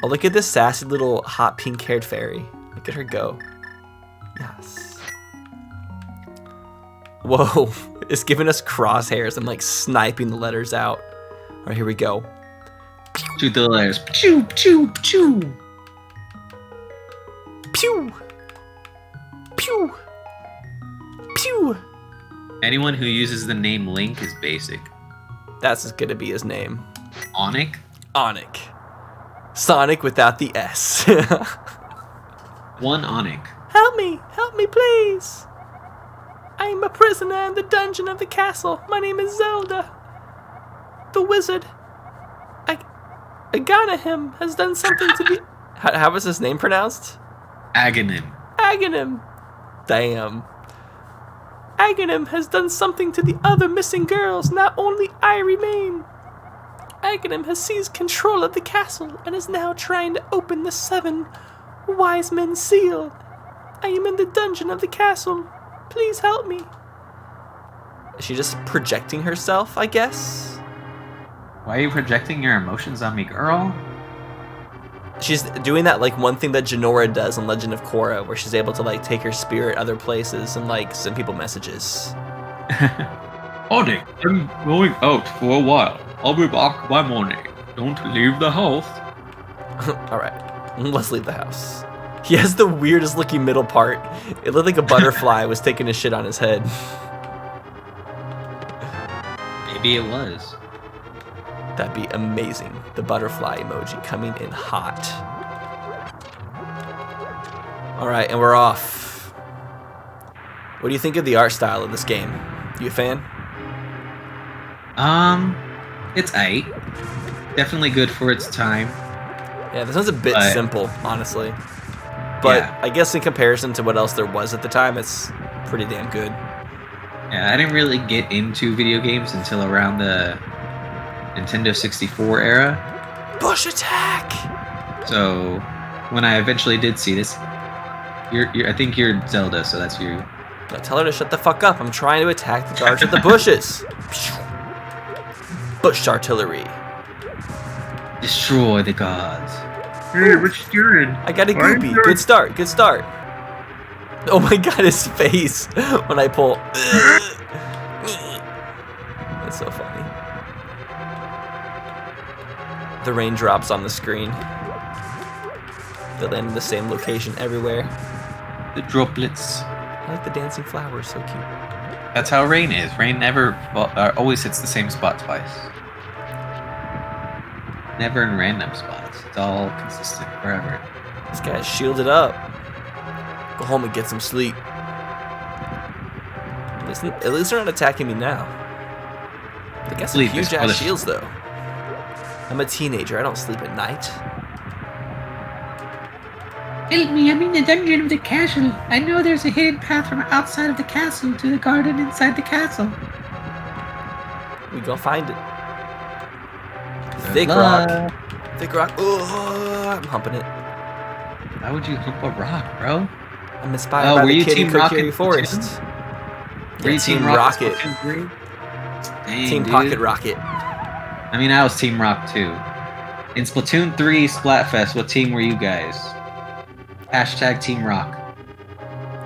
Oh, look at this sassy little hot pink-haired fairy. Look at her go. Yes. Whoa, it's giving us crosshairs. I'm like sniping the letters out. All right, here we go. Shoot the letters. Pew, pew, pew. Pew. Pew. Pew. Anyone who uses the name Link is basic. That's gonna be his name. Onic? Onic. Sonic without the S. One Onic. Help me, please. I am a prisoner in the dungeon of the castle. My name is Zelda. The wizard. Aghanahim has done something to the... How was his name pronounced? Aghanim. Aghanim. Damn. Aghanim has done something to the other missing girls. Now only I remain. Aghanim has seized control of the castle and is now trying to open the 7 wise men seal. I am in the dungeon of the castle. Please help me. Is she just projecting herself, I guess? Why are you projecting your emotions on me, girl? She's doing that like one thing that Jinora does in Legend of Korra, where she's able to like take her spirit other places and like send people messages. Onic, I'm going out for a while. I'll be back by morning. Don't leave the house. Alright, let's leave the house. He has the weirdest looking middle part. It looked like a butterfly was taking a shit on his head. Maybe it was. That'd be amazing. The butterfly emoji coming in hot. Alright, and we're off. What do you think of the art style of this game? You a fan? It's aight. Definitely good for its time. Yeah, this one's a bit simple, honestly. But yeah. I guess in comparison to what else there was at the time, it's pretty damn good. Yeah, I didn't really get into video games until around the Nintendo 64 era. Bush attack! So, when I eventually did see this, I think you're Zelda, so that's you. Now tell her to shut the fuck up. I'm trying to attack the guards with the bushes. Bush artillery. Destroy the gods. Hey, what you doing? I got a goopy. Good start. Good start. Oh my god, his face when I pull. That's so funny. The raindrops on the screen. They land in the same location everywhere. The droplets. I like the dancing flowers, so cute. That's how rain is. Rain never always hits the same spot twice. Never in random spots. It's all consistent forever. This guy's shielded up. Go home and get some sleep. At least they're not attacking me now. They got some huge ass shields though. I'm a teenager. I don't sleep at night. Help me, I'm in the dungeon of the castle. I know there's a hidden path from outside of the castle to the garden inside the castle. We go find it. Thick rock. Thick rock. Oh, I'm humping it. Why would you hump a rock, bro? I'm inspired by the kid in Kokiri Forest. Were you Team Rocket? Team Pocket Rocket. I mean, I was Team Rock too. In Splatoon 3 Splatfest, what team were you guys? Hashtag Team Rock.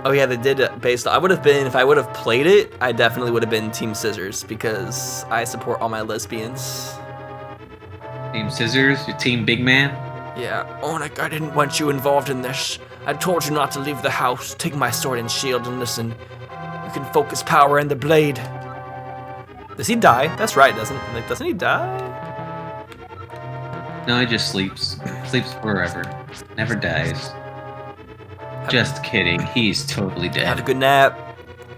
Oh yeah, they did it based on... I would have been, if I would have played it, I definitely would have been Team Scissors because I support all my lesbians. Team Scissors? Your Team Big Man? Yeah. Onik, I didn't want you involved in this. I told you not to leave the house. Take my sword and shield and listen. You can focus power in the blade. Does he die? That's right, doesn't he die? No, he just sleeps. Sleeps forever. Never dies. Just kidding. He's totally dead. Have a good nap.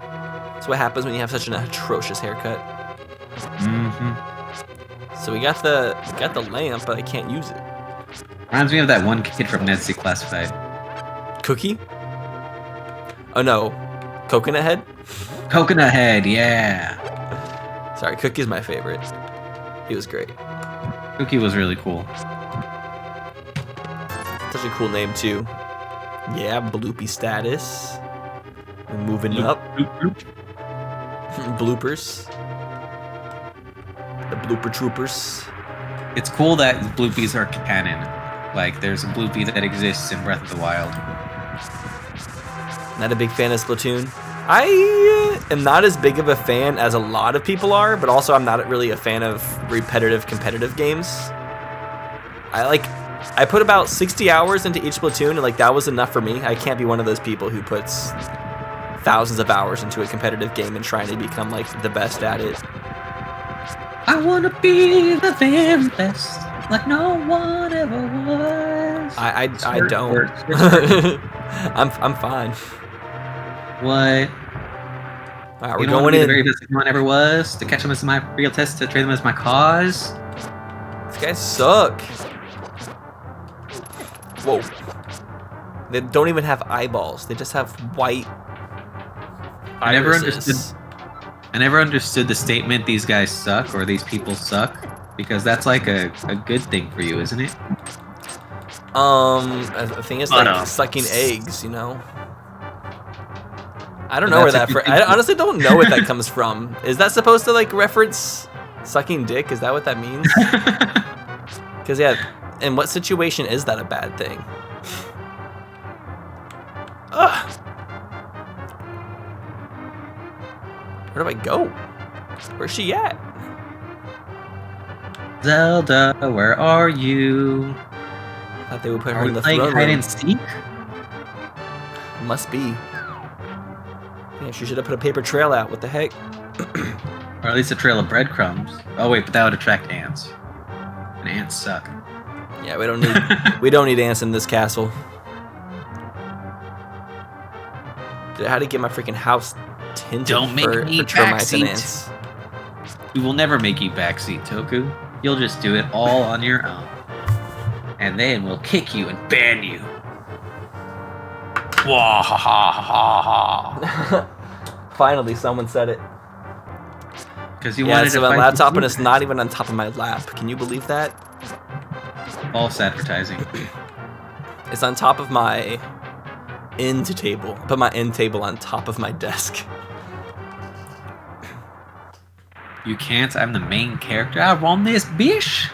That's what happens when you have such an atrocious haircut. Mm-hmm. So we got the lamp, but I can't use it. Reminds me of that one kid from Ned's Declassified. Cookie? Oh no. Coconut Head? Coconut Head, yeah. Sorry, Cookie's my favorite. He was great. Cookie was really cool. Such a cool name too. Yeah, bloopy status. We're moving up. Bloopers. The blooper troopers. It's cool that bloopies are canon. Like, there's a Blue that exists in Breath of the Wild. Not a big fan of Splatoon. I am not as big of a fan as a lot of people are, but also I'm not really a fan of repetitive competitive games. I put about 60 hours into each Splatoon, and like that was enough for me. I can't be one of those people who puts thousands of hours into a competitive game and trying to become like the best at it. I wanna be the very best, like no one ever was. I don't. I'm fine. What? All right, we're You don't want going to be in. the very best one ever was? To catch them as my real test, to trade them as my cause? These guys suck. Whoa. They don't even have eyeballs. They just have white I never irises. understood the statement, these guys suck, or these people suck, because that's like a good thing for you, isn't it? The thing is like sucking eggs, you know? I don't know where that I honestly don't know what that comes from. Is that supposed to like reference sucking dick? Is that what that means? Because yeah, in what situation is that a bad thing? Ugh. Where do I go? Where's she at? Zelda, where are you? I thought they would put her Are in we the playing throne hide room. and seek? Must be. Yeah, she should have put a paper trail out. What the heck? Or at least a trail of breadcrumbs. Oh wait, but that would attract ants. And ants suck. Yeah, we don't need ants in this castle. Dude, I had to get my freaking house tinted Don't make for me termites and backseat. ants. We will never make you backseat, Toku. You'll just do it all on your own. And then we'll kick you and ban you. Wah ha ha ha ha. Finally, someone said it. Because you Yeah, wanted so to my fight laptop the and it's not even on top of my lap. Can you believe that? false advertising. It's on top of my end table. I put my end table on top of my desk. You can't. I'm the main character. I run this bish.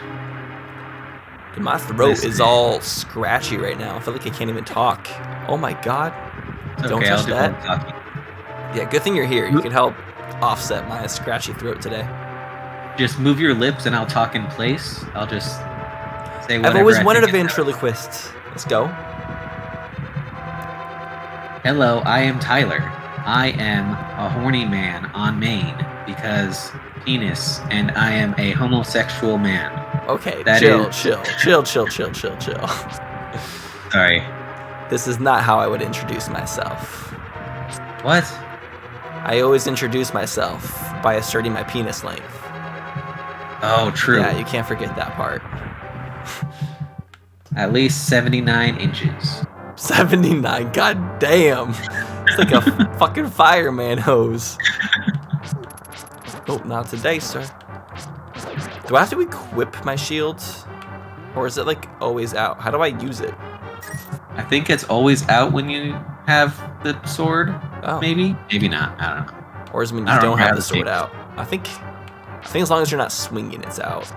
Dude, my throat is all scratchy right now. I feel like I can't even talk. Oh my god. It's Don't okay, touch I'll do that. all the talking. Yeah, good thing you're here. You can help offset my scratchy throat today. Just move your lips and I'll talk in place. I'll just say whatever. I've always I wanted a think is ventriloquist. Let's go. Hello, I am Tyler. I am a horny man on Maine because penis, and I am a homosexual man. Okay, That chill. Sorry. This is not how I would introduce myself. What? I always introduce myself by asserting my penis length. Oh, true. Yeah, you can't forget that part. At least 79 inches. 79, god damn. It's like a fucking fireman hose. Oh, not today, sir. Do I have to equip my shield? Or is it like always out? How do I use it? I think it's always out when you have the sword. Oh. Maybe? Maybe not. I don't know. Or is it when I you don't don't remember have how the to sword take out? I think as long as you're not swinging, it's out.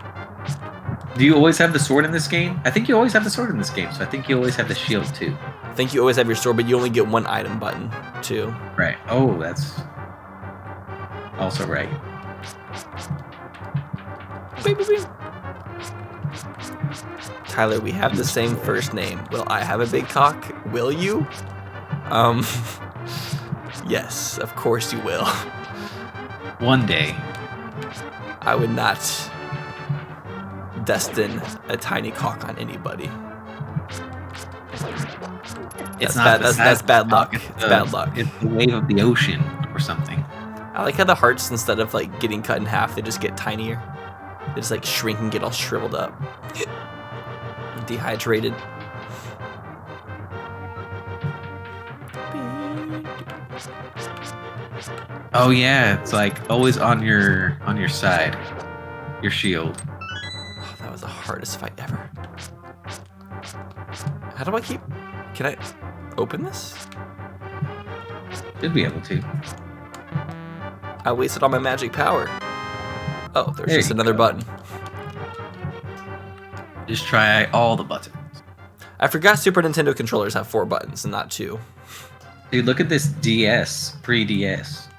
Do you always have the sword in this game? I think you always have the sword in this game, so I think you always have the shield too. I think you always have your sword, but you only get one item button, too. Right. Oh, that's also right. Beep, beep, beep. Tyler, we have the same first name. Will I have a big cock? Will you? Yes, of course you will. One day. I would not destine a tiny cock on anybody. It's That's bad luck. It's bad luck. It's the wave of the ocean or something. I like how the hearts, instead of like getting cut in half, they just get tinier. They just like shrink and get all shriveled up. Dehydrated. Oh yeah, it's like always on your side. Your shield. Oh, that was the hardest fight ever. How do I keep... Can I open this? Should be able to. I wasted all my magic power. Oh, there's There just you another go. button. Just try all the buttons. I forgot Super Nintendo controllers have 4 buttons and not 2. Dude, look at this DS, pre-DS.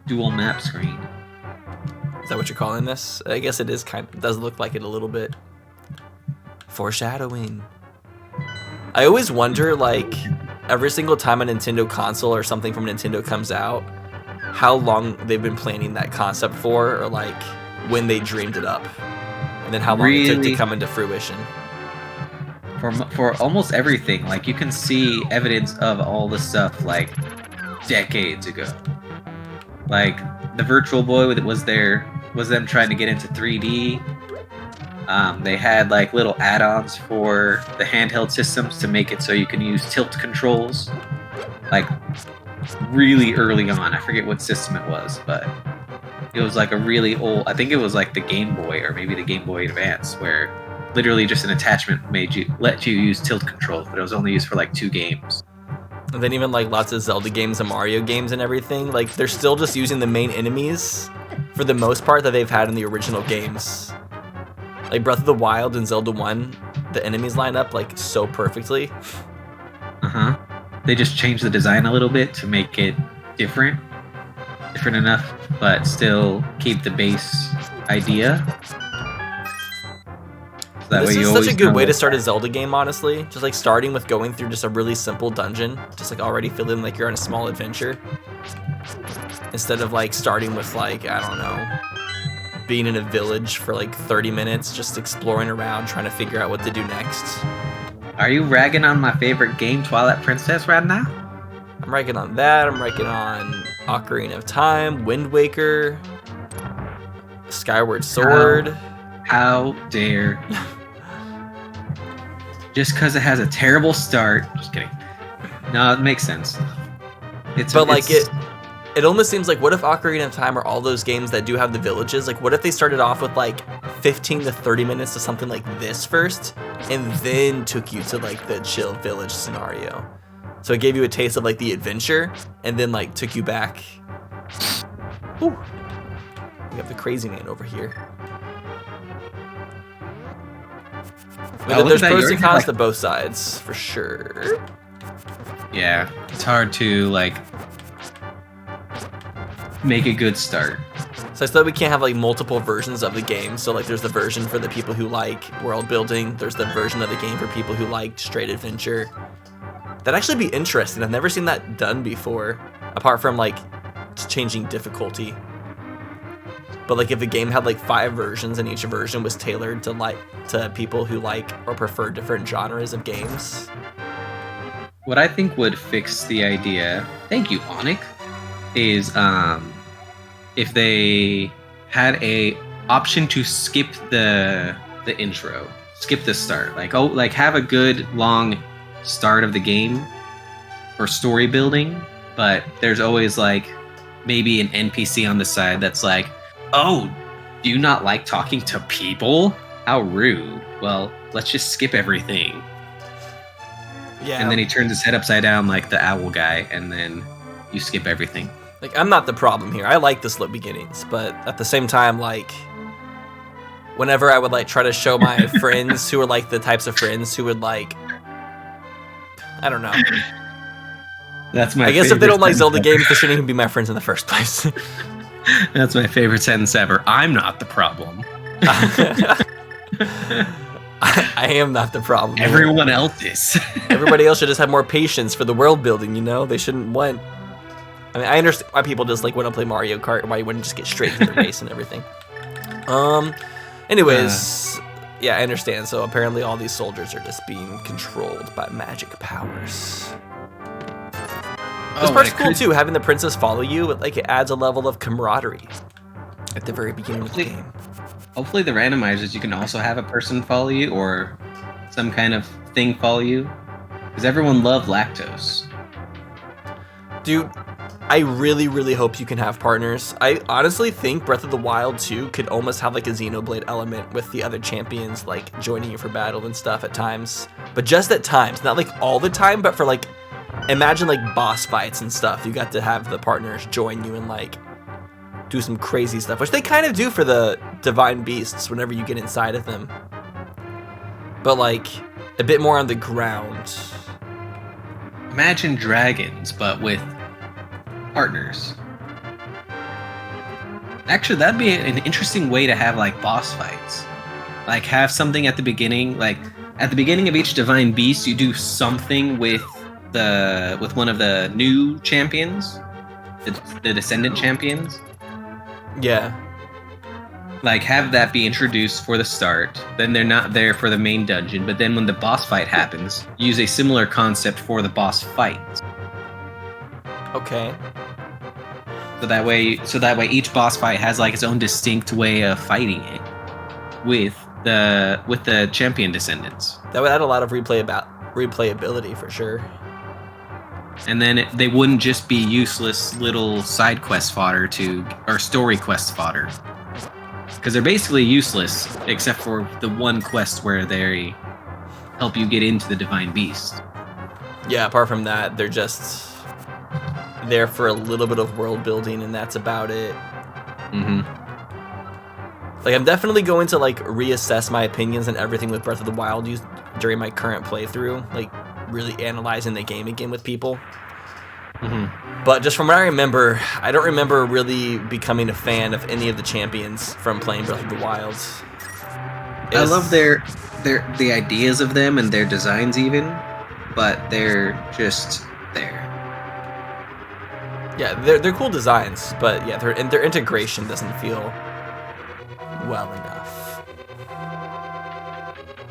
Dual map screen. Is that what you're calling this? I guess it is it does look like it a little bit. Foreshadowing. I always wonder, like, every single time a Nintendo console or something from Nintendo comes out, how long they've been planning that concept for, or like when they dreamed it up, and then how long it took to come into fruition. For almost everything, like you can see evidence of all the stuff like decades ago. Like the Virtual Boy was them trying to get into 3D. They had like little add-ons for the handheld systems to make it so you can use tilt controls. Like really early on, I forget what system it was, but it was like a really old. I think it was like the Game Boy or maybe the Game Boy Advance, where literally just an attachment let you use tilt controls, but it was only used for like 2 games. And then even like lots of Zelda games and Mario games and everything, like they're still just using the main enemies for the most part that they've had in the original games. Like Breath of the Wild and Zelda 1, the enemies line up like so perfectly. They just changed the design a little bit to make it different enough, but still keep the base idea. So this is such a good way to start a Zelda game, honestly. Just like starting with going through just a really simple dungeon, just like already feeling like you're on a small adventure. Instead of like starting with like, I don't know, being in a village for like 30 minutes, just exploring around, trying to figure out what to do next. Are you ragging on my favorite game, Twilight Princess, right now? I'm ragging on that. I'm ragging on Ocarina of Time, Wind Waker, Skyward Sword. How dare you? Just because it has a terrible start. Just kidding. No, it makes sense. It almost seems like, what if Ocarina of Time or all those games that do have the villages, like what if they started off with like 15 to 30 minutes of something like this first, and then took you to like the chill village scenario. So it gave you a taste of like the adventure, and then like took you back. Ooh. We have the crazy man over here. There's pros and cons to both sides, for sure. Yeah, it's hard to like make a good start. So I thought we can't have like multiple versions of the game. So like there's the version for the people who like world building. There's the version of the game for people who like straight adventure. That'd actually be interesting. I've never seen that done before, apart from like changing difficulty. But like if the game had like 5 versions and each version was tailored to people who like or prefer different genres of games. What I think would fix the idea, thank you, Onik, is if they had a option to skip the intro, skip the start, like have a good long start of the game for story building, but there's always like maybe an NPC on the side that's like, oh, do you not like talking to people? How rude. Well, let's just skip everything. Yeah. And then he turns his head upside down like the owl guy, and then you skip everything. Like, I'm not the problem here. I like the slow beginnings, but at the same time, like, whenever I would like try to show my friends who are like the types of friends who would like, I don't know. That's my. I guess if they don't like Zelda games, they shouldn't even be my friends in the first place. That's my favorite sentence ever. I'm not the problem. I am not the problem. Everyone else is. Everybody else should just have more patience for the world building, you know? They shouldn't want... I mean, I understand why people just like want to play Mario Kart, why you wouldn't just get straight to the race and everything. Anyways, yeah, I understand. So apparently all these soldiers are just being controlled by magic powers. This part's cool too, having the princess follow you. It adds a level of camaraderie at the very beginning of the game. Hopefully the randomizers, you can also have a person follow you or some kind of thing follow you. Because everyone loved lactose. Dude, I really, really hope you can have partners. I honestly think Breath of the Wild 2 could almost have like a Xenoblade element with the other champions like joining you for battle and stuff at times. But just at times, not like all the time, but for like, imagine like boss fights and stuff. You got to have the partners join you and like do some crazy stuff, which they kind of do for the divine beasts whenever you get inside of them. But like, a bit more on the ground. Imagine dragons, but with partners. Actually, that'd be an interesting way to have like boss fights. Like have something at the beginning, like at the beginning of each divine beast, you do something with one of the new champions, the descendant champions. Yeah. Like have that be introduced for the start, then they're not there for the main dungeon, but then when the boss fight happens, use a similar concept for the boss fight. Okay. So that way each boss fight has like its own distinct way of fighting it with the champion descendants. That would add a lot of replayability for sure. And then they wouldn't just be useless little side quest fodder or story quest fodder. Because they're basically useless, except for the one quest where they help you get into the Divine Beast. Yeah, apart from that, they're just there for a little bit of world building, and that's about it. Mm-hmm. Like, I'm definitely going to, like, reassess my opinions and everything with Breath of the Wild during my current playthrough. Like, really analyzing the game again with people. Mm-hmm. But just from what I remember, I don't remember really becoming a fan of any of the champions from playing Breath of the Wild. I love the ideas of them and their designs even, but they're just there. Yeah, they're cool designs, but yeah, their integration doesn't feel well enough.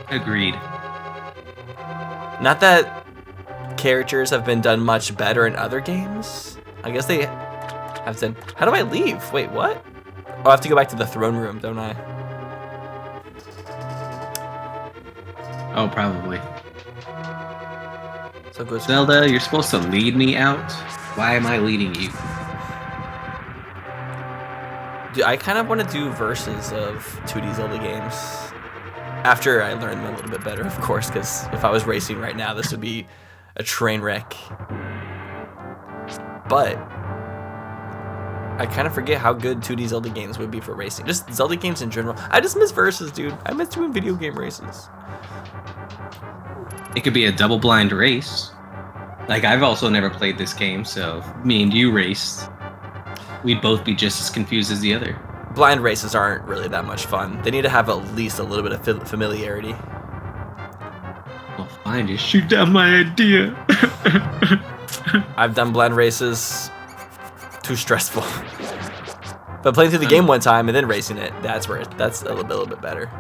Agreed. Not that characters have been done much better in other games. I guess they have done. How do I leave? Wait, what? Oh, I have to go back to the throne room, don't I? Oh, probably. So go Zelda, you're supposed to lead me out. Why am I leading you? Dude, I kind of want to do verses of 2D Zelda games. After I learn them a little bit better, of course, because if I was racing right now, this would be a train wreck. But I kind of forget how good 2D Zelda games would be for racing. Just Zelda games in general. I just miss verses, dude. I miss doing video game races. It could be a double blind race. Like, I've also never played this game, so if me and you raced, we'd both be just as confused as the other. Blind races aren't really that much fun. They need to have at least a little bit of familiarity. Well, fine, just shoot down my idea. I've done blind races. Too stressful. But playing through the game one time and then racing it, that's a little bit better.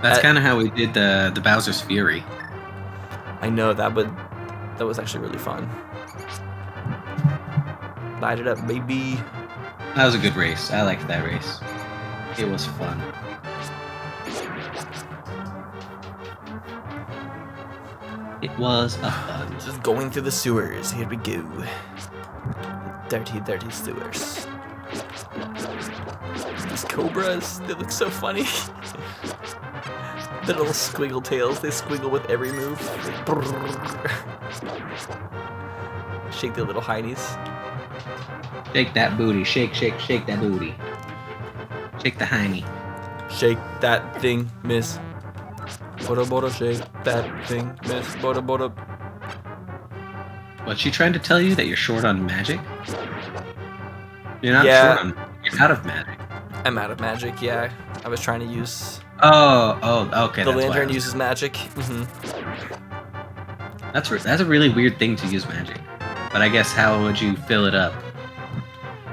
That's kind of how we did the Bowser's Fury. I know that was actually really fun. Light it up, baby. That was a good race. I liked that race. It was fun. It was a fun. Just going through the sewers. Here we go. Dirty, dirty sewers. These cobras, they look so funny. The little squiggle tails, they squiggle with every move. Shake their little heinies. Shake that booty. Shake, shake, shake that booty. Shake the hiney. Shake that thing, miss. Bora bora, shake that thing, miss. Bora bora. What's she trying to tell you? That you're short on magic? You're not Yeah. short on... You're out of magic. I'm out of magic, yeah. I was trying to use... Oh, okay. The that's lantern why. uses magic. Mm-hmm. That's a really weird thing to use magic. But I guess how would you fill it up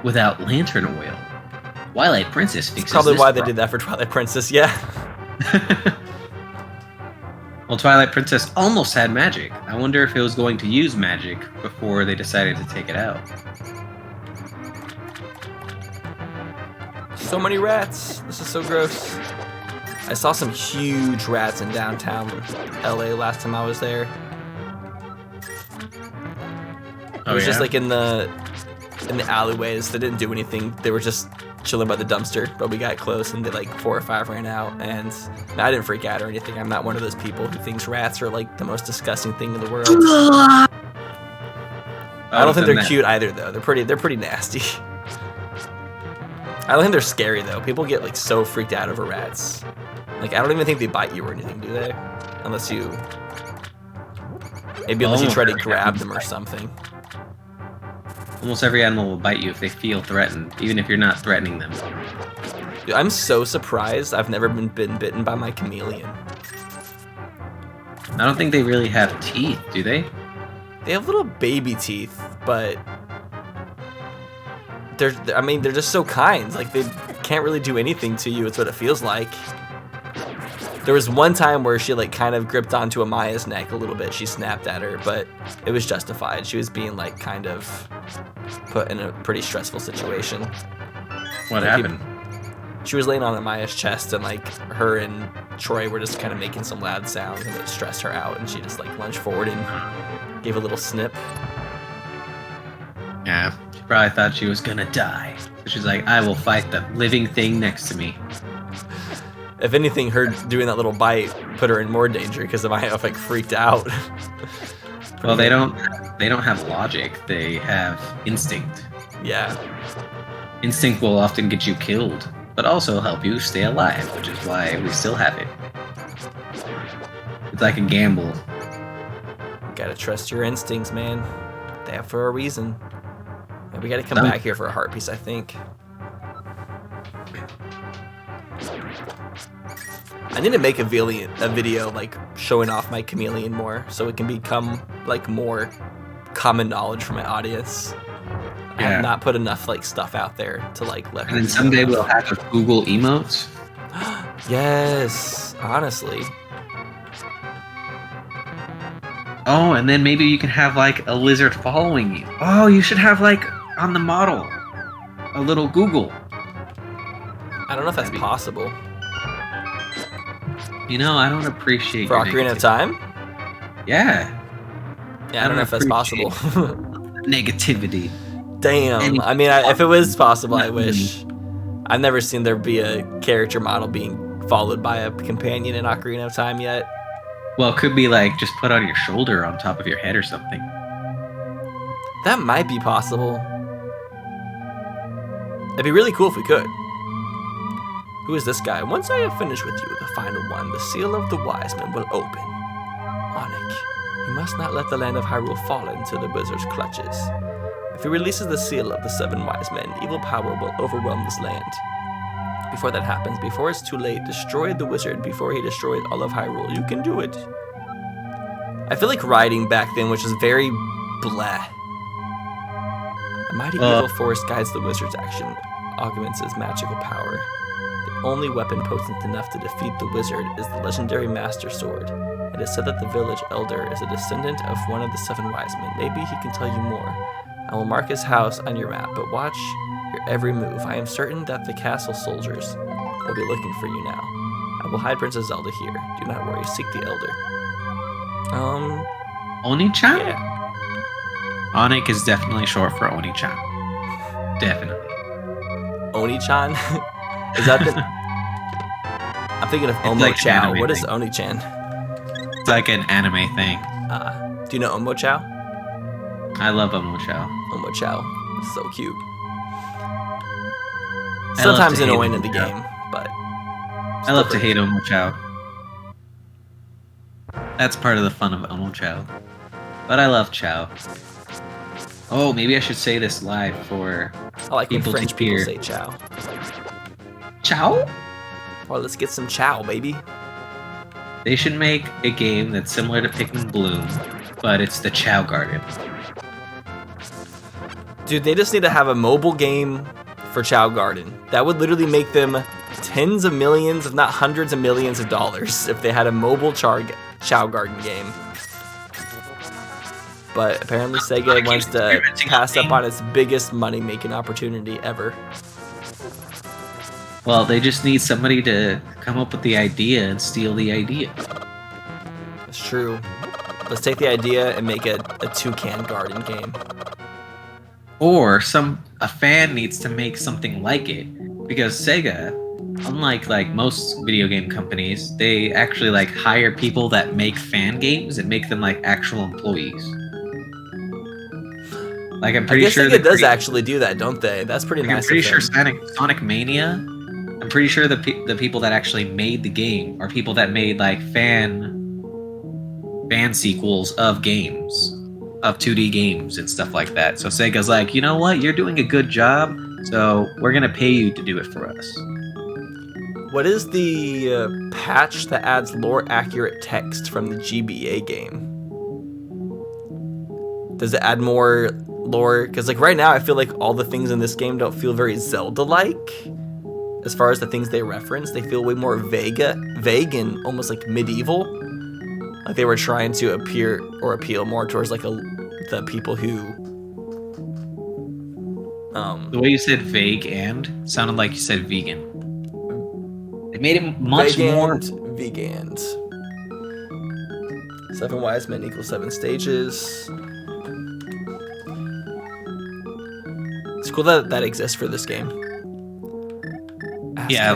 without lantern oil? Twilight Princess fixes That's probably this why they problem. did that for Twilight Princess, yeah. Well, Twilight Princess almost had magic. I wonder if it was going to use magic before they decided to take it out. So many rats. This is so gross. I saw some huge rats in downtown LA last time I was there. It was just like in the alleyways. They didn't do anything. They were just chilling by the dumpster, but we got close and like 4 or 5 ran out, and I didn't freak out or anything. I'm not one of those people who thinks rats are like the most disgusting thing in the world. I don't think they're cute either, though. They're pretty nasty. I don't think they're scary though. People get like so freaked out over rats. Like I don't even think they bite you or anything, do they? Unless you try to grab them or something. Almost every animal will bite you if they feel threatened, even if you're not threatening them. Dude, I'm so surprised I've never been bitten by my chameleon. I don't think they really have teeth, do they? They have little baby teeth, but they're just so kind. Like they can't really do anything to you. It's what it feels like. There was one time where she like kind of gripped onto Amaya's neck a little bit. She snapped at her, but it was justified. She was being like kind of put in a pretty stressful situation. What happened? She was laying on Amaya's chest, and like her and Troy were just kind of making some loud sounds, and it stressed her out. And she just like lunged forward and gave a little snip. Yeah, she probably thought she was gonna die. So she's like, I will fight the living thing next to me. If anything, her doing that little bite put her in more danger because Amaya like freaked out. Well, they don't have logic. They have instinct. Yeah. Instinct will often get you killed, but also help you stay alive, which is why we still have it. It's like a gamble. Gotta trust your instincts, man. They're for a reason. And we gotta come back here for a heart piece, I think. I need to make a video like showing off my chameleon more, so it can become like more common knowledge for my audience. I have not put enough like stuff out there to like let. And then someday we'll have a Google emotes. Yes, honestly. Oh, and then maybe you can have like a lizard following you. Oh, you should have like on the model a little Google. I don't know if that's possible. You know, I don't appreciate for Ocarina of Time. Yeah. Yeah, I don't know if that's possible. Negativity. Damn. I mean, if it was possible, I wish. I've never seen there be a character model being followed by a companion in Ocarina of Time yet. Well, it could be like just put on your shoulder on top of your head or something. That might be possible. It'd be really cool if we could. Who is this guy? Once I have finished with you, the final one, the seal of the wise men will open. Onik, you must not let the land of Hyrule fall into the wizard's clutches. If he releases the seal of the 7 wise men, evil power will overwhelm this land. Before that happens, before it's too late, destroy the wizard before he destroys all of Hyrule. You can do it. I feel like writing back then was just very blah. A mighty evil force guides the wizard's action, augments his magical power. The only weapon potent enough to defeat the wizard is the legendary Master Sword. It is said that the village elder is a descendant of one of the 7 wise men. Maybe he can tell you more. I will mark his house on your map, but watch your every move. I am certain that the castle soldiers will be looking for you now. I will hide Princess Zelda here. Do not worry. Seek the elder. Oni-chan? Yeah. Onik is definitely short for Oni-chan. Definitely. Oni-chan? Is that the... I'm thinking of Omo like Chow. an What is thing. Oni-chan? It's like an anime thing. Do you know Omo Chow? I love Omo-chow. Omo Chow. It's so cute. I love Sometimes to hate annoying in the Omo-chow. game, but... I love to hate Omo-chow. That's part of the fun of Omo-chow. But I love Chow. Oh, maybe I should say this live for I like when people French to people hear. say chow. Chow? Well, let's get some chow, baby. They should make a game that's similar to Pikmin Bloom, but it's the Chow Garden. Dude, they just need to have a mobile game for Chow Garden. That would literally make them tens of millions, if not hundreds of millions of dollars if they had a mobile Chow Garden game. But apparently Sega wants to pass up on its biggest money-making opportunity ever. Well, they just need somebody to come up with the idea and steal the idea. That's true. Let's take the idea and make a toucan garden game. Or a fan needs to make something like it, because Sega, unlike like most video game companies, they actually like hire people that make fan games and make them like actual employees. Like I'm I pretty guess sure Sega does actually do that, don't they? That's pretty like, nice. I'm pretty of sure them. Sonic Mania. I'm pretty sure the people that actually made the game are people that made like fan sequels of games, of 2D games and stuff like that. So Sega's like, you know what? You're doing a good job, so we're gonna pay you to do it for us. What is the patch that adds lore accurate text from the GBA game? Does it add more lore? Because like right now, I feel like all the things in this game don't feel very Zelda-like. As far as the things they reference, they feel way more vague and almost like medieval. Like they were trying to appeal more towards like the people who. The way you said vague and sounded like you said vegan. It made it much more. Vegans. 7 wise men equals 7 stages. It's cool that exists for this game. Yeah,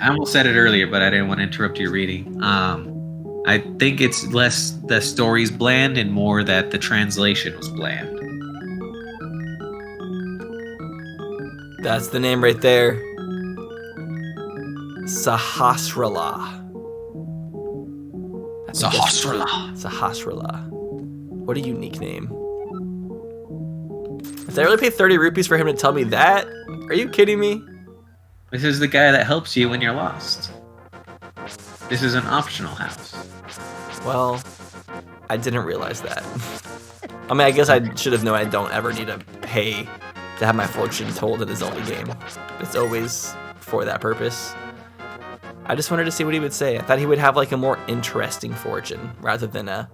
I almost said it earlier, but I didn't want to interrupt your reading. I think it's less the story's bland and more that the translation was bland. That's the name right there. Sahasrara. Sahasrara. What a unique name. Did I really pay 30 rupees for him to tell me that? Are you kidding me? This is the guy that helps you when you're lost. This is an optional house. Well, I didn't realize that. I mean, I guess I should have known I don't ever need to pay to have my fortune told in a Zelda game. It's always for that purpose. I just wanted to see what he would say. I thought he would have like a more interesting fortune rather than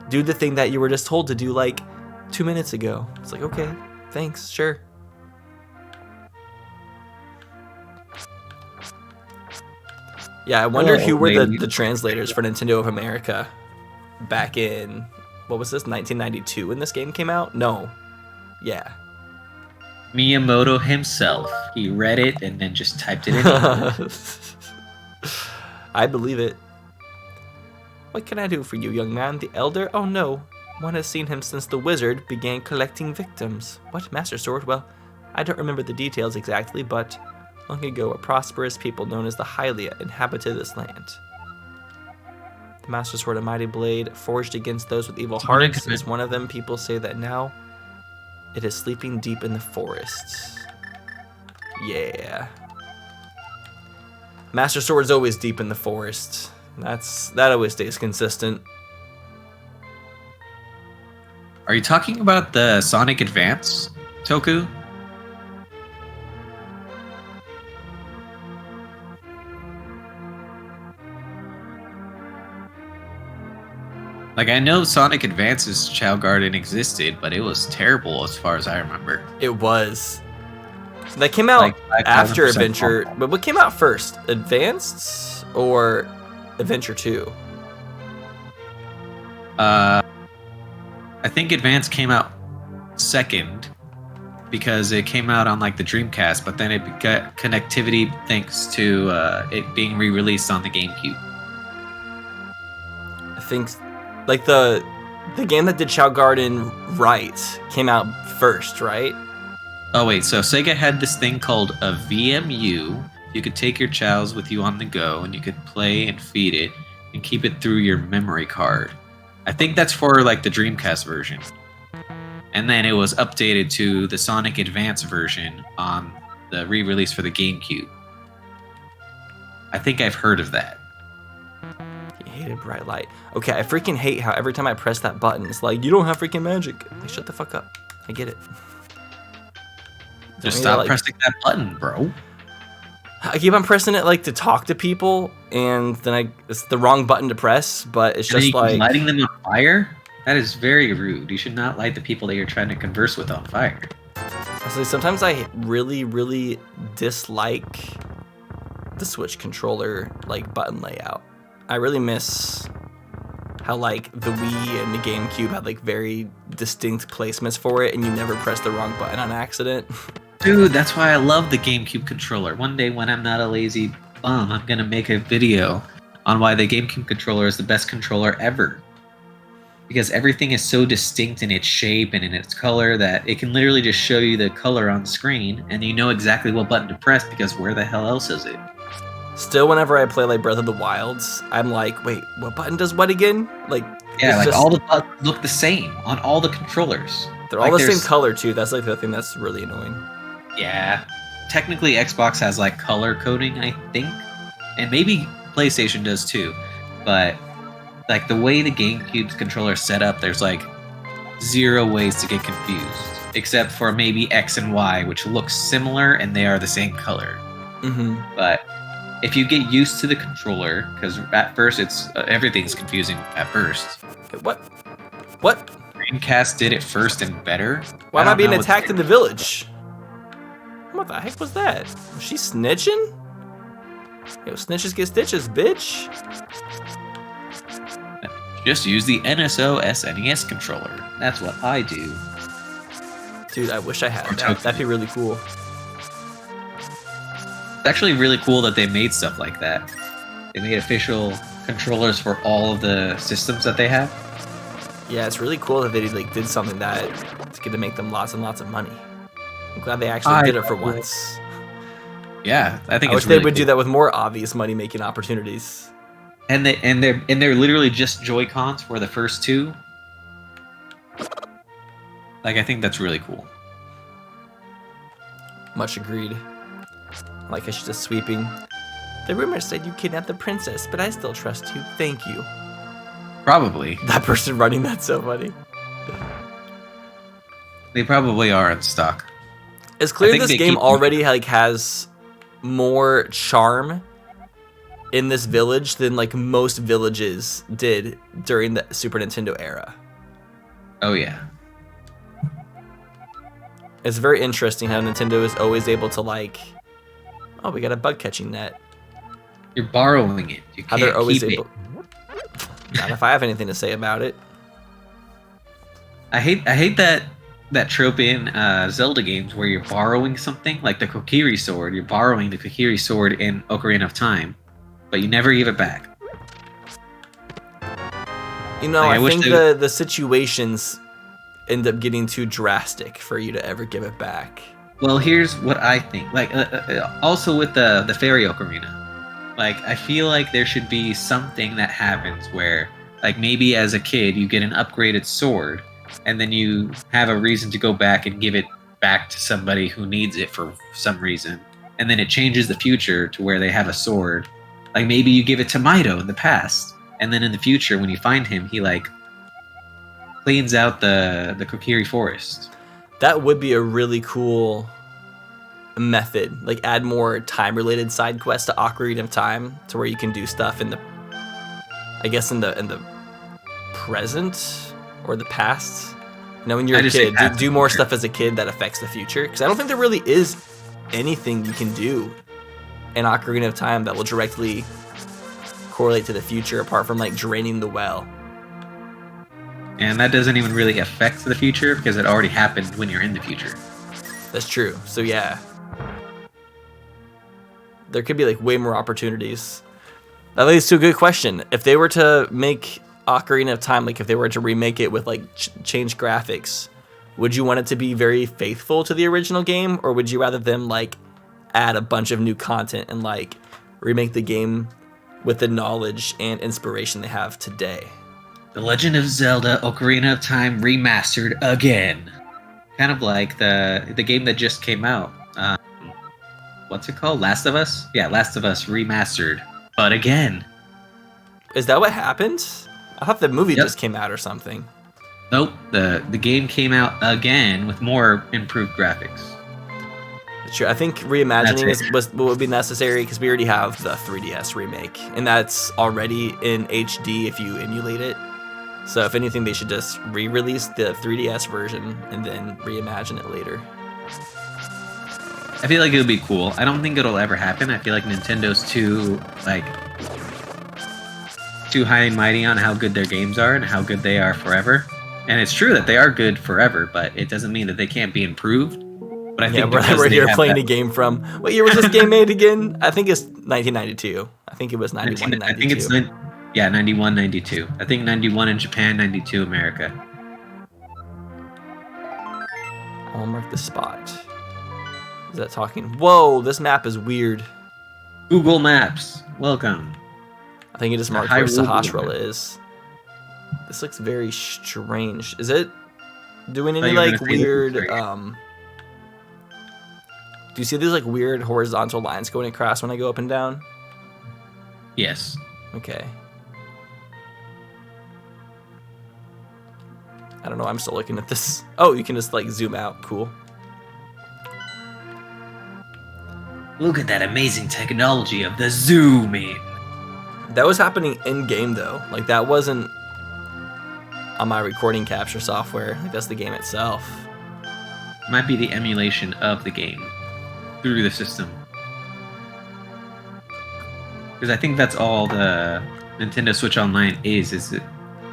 do the thing that you were just told to do like 2 minutes ago. It's like, okay, thanks, sure. Yeah, I wonder who were the translators for Nintendo of America back in, what was this, 1992 when this game came out? No. Yeah. Miyamoto himself. He read it and then just typed it in. I believe it. What can I do for you, young man? The elder? Oh no. One has seen him since the wizard began collecting victims. What, Master Sword? Well, I don't remember the details exactly, but long ago a prosperous people known as the Hylia inhabited this land. The Master Sword, a mighty blade, forged against those with evil hearts, is one of them. People say that now it is sleeping deep in the forests. Yeah. Master Sword's always deep in the forest. That always stays consistent. Are you talking about the Sonic Advance, Toku? Like, I know Sonic Advance's Chao Garden existed, but it was terrible as far as I remember. It was. That came out like after Adventure, but what came out first? Advanced or Adventure 2? I think Advance came out second because it came out on like the Dreamcast, but then it got connectivity thanks to it being re-released on the GameCube. I think like the game that did Chao Garden right came out first, right? Oh wait, so Sega had this thing called a VMU. You could take your chows with you on the go, and you could play and feed it, and keep it through your memory card. I think that's for like the Dreamcast version. And then it was updated to the Sonic Advance version on the re-release for the GameCube. I think I've heard of that. He hated bright light. Okay, I freaking hate how every time I press that button, it's like, you don't have freaking magic. Like, shut the fuck up. I get it. Just stop pressing that button, bro. I keep on pressing it like to talk to people, and then it's the wrong button to press, but it's just like lighting them on fire. That is very rude. You should not light the people that you're trying to converse with on fire. Honestly, sometimes I really, really dislike the Switch controller like button layout. I really miss how like the Wii and the GameCube had like very distinct placements for it, and you never press the wrong button on accident. Dude, that's why I love the GameCube controller. One day when I'm not a lazy bum, I'm gonna make a video on why the GameCube controller is the best controller ever. because everything is so distinct in its shape and in its color that it can literally just show you the color on the screen, and you know exactly what button to press because where the hell else is it? Still, whenever I play like Breath of the Wilds, I'm like, wait, what button does what again? Like, Yeah, it's like just, all the buttons look the same on all the controllers. they're all Like, the same there's- color too. That's like the thing that's really annoying. Yeah. Technically, Xbox has like color coding, I think, and maybe PlayStation does too. But like the way the GameCube's controller is set up, there's like 0 ways to get confused, except for maybe X and Y, which look similar and they are the same color. Mm-hmm. But if you get used to the controller, because at first it's everything's confusing at first. What? What? Dreamcast did it first and better. Why am I don't being know what attacked the- in the village? What the heck was that? Was she snitching? Yo, snitches get stitches, bitch. Just use the NSO SNES controller. That's what I do. Dude, I wish I had Or that. token. That'd be really cool. It's actually really cool that they made stuff like that. They made official controllers for all of the systems that they have. Yeah, it's really cool that they like did something that it's going to make them lots and lots of money. I'm glad they actually did it for once. Yeah, I think I it's wish they really would do cool. that with more obvious money making opportunities. And they're literally just Joy-Cons for the first two. Like, I think that's really cool. Much agreed. Like I should just sweeping. The rumor said you kidnapped the princess, but I still trust you. Thank you. Probably. That person running that's so funny. They probably are in stock. It's clear I think this they game keep- already like has more charm in this village than like most villages did during the Super Nintendo era. Oh, yeah. It's very interesting how Nintendo is always able to like, oh, we got a bug catching net. You're borrowing it. You How can't they're always keep able. it. Not if I have anything to say about it. I hate that trope in Zelda games where you're borrowing something, like the Kokiri sword. You're borrowing the Kokiri sword in Ocarina of Time, but you never give it back. You know, Like, I I wish think they the situations end up getting too drastic for you to ever give it back. Well, here's what I think. Like, also with the fairy ocarina, like I feel like there should be something that happens where, like, maybe as a kid you get an upgraded sword, and then you have a reason to go back and give it back to somebody who needs it for some reason, and then it changes the future to where they have a sword. Like maybe you give it to Mido in the past, and then in the future when you find him, he like cleans out the Kokiri forest. That would be a really cool method. Like add more time-related side quests to Ocarina of Time to where you can do stuff in the, I guess in the present or the past. You know, when you're I a just say kid, past do and more future. stuff as a kid that affects the future. Because I don't think there really is anything you can do in Ocarina of Time that will directly correlate to the future apart from like draining the well. And that doesn't even really affect the future because it already happened when you're in the future. That's true. So yeah, there could be like way more opportunities. That leads to a good question. If they were to make Ocarina of Time, like if they were to remake it with like change graphics, would you want it to be very faithful to the original game, or would you rather them like add a bunch of new content and like remake the game with the knowledge and inspiration they have today? The Legend of Zelda Ocarina of Time remastered again. Kind of like the game that just came out. What's it called? Last of Us? Yeah, Last of Us remastered. But again. Is that what happened? I thought the movie Yep. just came out or something. Nope, the game came out again with more improved graphics. Sure, I think reimagining That's is would be necessary because we already have the 3DS remake, and that's already in HD if you emulate it. So if anything, they should just re-release the 3DS version and then reimagine it later. I feel like it would be cool. I don't think it'll ever happen. I feel like Nintendo's too high and mighty on how good their games are and how good they are forever. And it's true that they are good forever, but it doesn't mean that they can't be improved. But I Yeah, think because we're they here have playing that- a game from... What year was this game made again? I think it's 1992. I think it was 91 and I think it's 92. Yeah, 91, 92. I think 91 in Japan, 92 America. I'll mark the spot. Is that talking? Whoa, this map is weird. Google Maps, welcome. I think it just The marked where Hyrule Sahasrahla map. is. This looks very strange. Is it doing Thought any you were like gonna say this was weird strange. do you see these like weird horizontal lines going across when I go up and down? Yes. Okay. I don't know, I'm still looking at this. Oh, you can just like zoom out. Cool. Look at that amazing technology of the zooming. That was happening in game though. Like that wasn't on my recording capture software. Like that's the game itself. Might be the emulation of the game through the system. Because I think that's all the Nintendo Switch Online is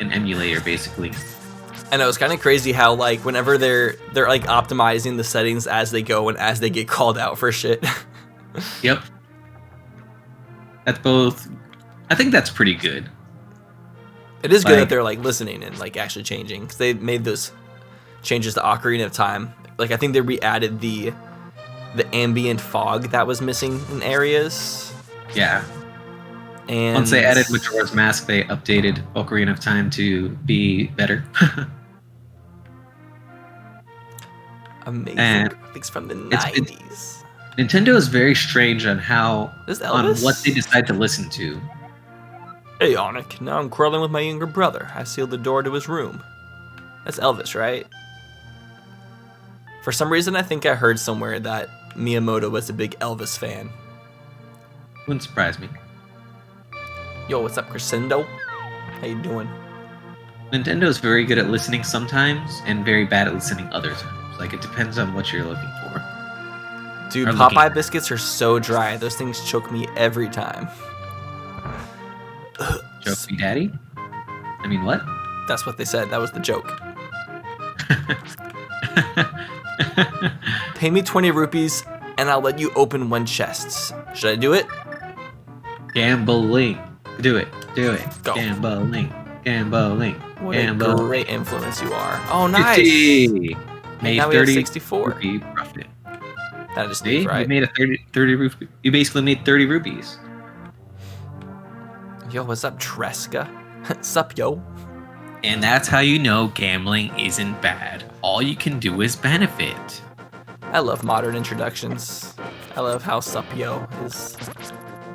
an emulator basically. I know it's kind of crazy how like whenever they're like optimizing the settings as they go and as they get called out for shit. Yep. That's both. I think that's pretty good. It is good Like- that they're like listening and like actually changing because they made those changes to Ocarina of Time. Like I think they re-added the ambient fog that was missing in areas. Yeah. And Once they added Majora's Mask, they updated Ocarina of Time to be better. amazing and graphics from the it's- 90s. Nintendo is very strange on how This on Elvis? what they decide to listen to. Hey, Onik, now I'm quarreling with my younger brother. I sealed the door to his room. That's Elvis, right? For some reason, I think I heard somewhere that Miyamoto was a big Elvis fan. Wouldn't surprise me. Yo, what's up, Crescendo? How you doing? Nintendo is very good at listening sometimes and very bad at listening other times. Like it depends on what you're looking for. Dude, Or Popeye looking. biscuits are so dry. Those things choke me every time. Joke me, daddy? I mean, what? That's what they said. That was the joke. Pay me 20 rupees and I'll let you open one chest. Should I do it? Gambling. Do it. Do it. Go. Gambling. Gambling. What a Gambling. great influence you are. Oh, nice. 50. Made now we have 30 64. rupee profit. That just See? leave, right? You made a 30 rupee. You basically made 30 rupees. Yo, what's up, Tresca? Sup, yo? And that's how you know gambling isn't bad. All you can do is benefit. I love modern introductions. I love how sup, yo is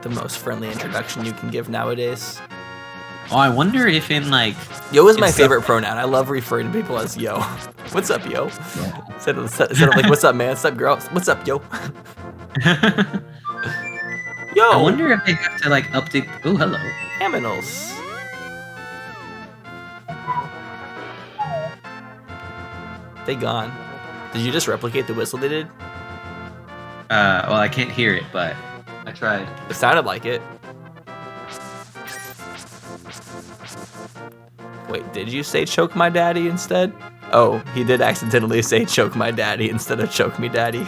the most friendly introduction you can give nowadays. Oh, I wonder if in like Yo is my It's favorite pronoun. I love referring to people as yo. What's up, yo? Instead of like, what's up, man? What's up, girl? What's up, yo? Yo! I wonder if they have to like update. Oh, hello. Aminals. They gone. Did you just replicate the whistle they did? Well, I can't hear it, but I tried. It sounded like it. Wait, did you say choke my daddy instead? Oh, he did accidentally say choke my daddy instead of choke me daddy.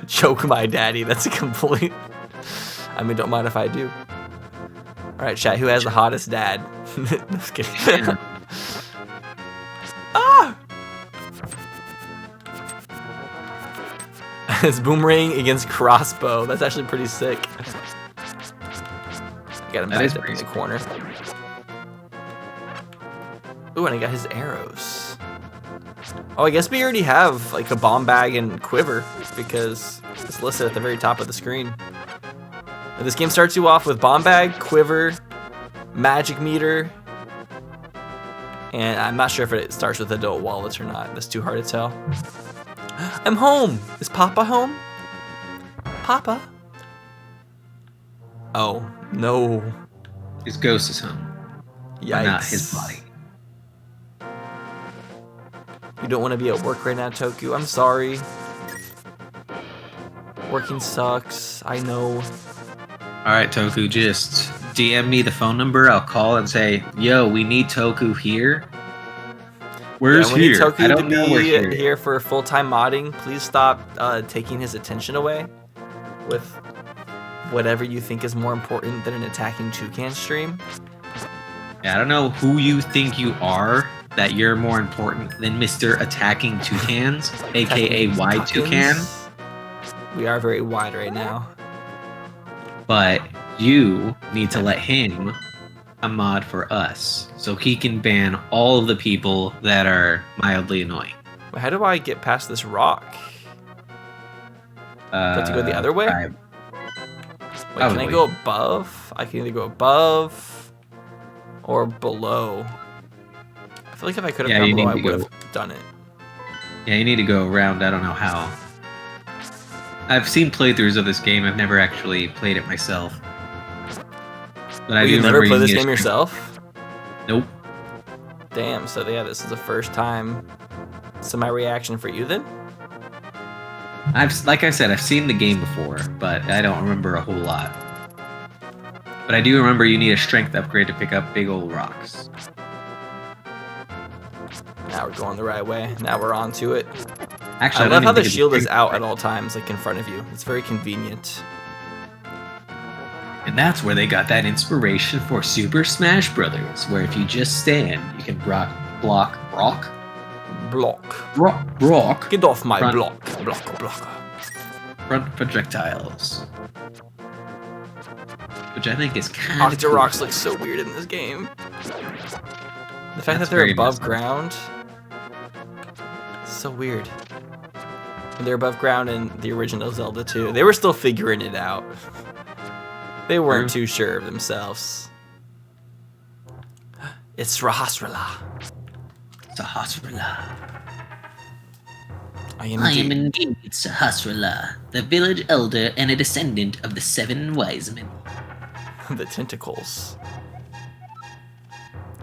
Choke my daddy, that's a complete... I mean, don't mind if I do. Alright, chat, who has the hottest dad? Just kidding. Ah! It's boomerang against crossbow. That's actually pretty sick. I got him That is backed up in pretty the corner. Ooh, and I got his arrows. Oh, I guess we already have like a bomb bag and quiver because it's listed at the very top of the screen. And this game starts you off with bomb bag, quiver, magic meter, and I'm not sure if it starts with adult wallets or not. That's too hard to tell. I'm home. Is Papa home? Papa? Oh, no. His ghost is home, Yikes. but not his body. You don't want to be at work right now, Toku. I'm sorry. Working sucks. I know. All right, Toku, just DM me the phone number. I'll call and say, "Yo, we need Toku here." Where's Yeah, we need here? I Toku don't to know be where's here. here for full-time modding. Please stop taking his attention away with whatever you think is more important than an attacking toucan stream. Yeah, I don't know who you think you are, that you're more important than Mr. Attacking Toucans, aka WideTucan. We are very wide right now. But you need to let him a mod for us, so he can ban all of the people that are mildly annoying. How do I get past this rock? Do I have to go the other way? Wait, can I go above? I can either go above or below. I feel like if I could have gone below, I would have done it. Yeah, you need to go around. I don't know how. I've seen playthroughs of this game. I've never actually played it myself. But I do you've never played this game yourself? Nope. Damn, so yeah, this is the first time. So my reaction for you then? Like I said, I've seen the game before, but I don't remember a whole lot. But I do remember you need a strength upgrade to pick up big old rocks. Now we're going the right way. Now we're on to it. Actually, I love how the shield is out at all times, like in front of you. It's very convenient. And that's where they got that inspiration for Super Smash Brothers, where if you just stand, you can block. Get off my block. Front projectiles. Which I think is kind of cool. Octoroks look so weird in this game. The fact that they're above ground. So weird. And they're above ground in the original Zelda too. They were still figuring it out. They weren't too sure of themselves. It's Sahasrahla. Sahasrahla. I am indeed Sahasrahla, the village elder and a descendant of the 7 wise men. The tentacles.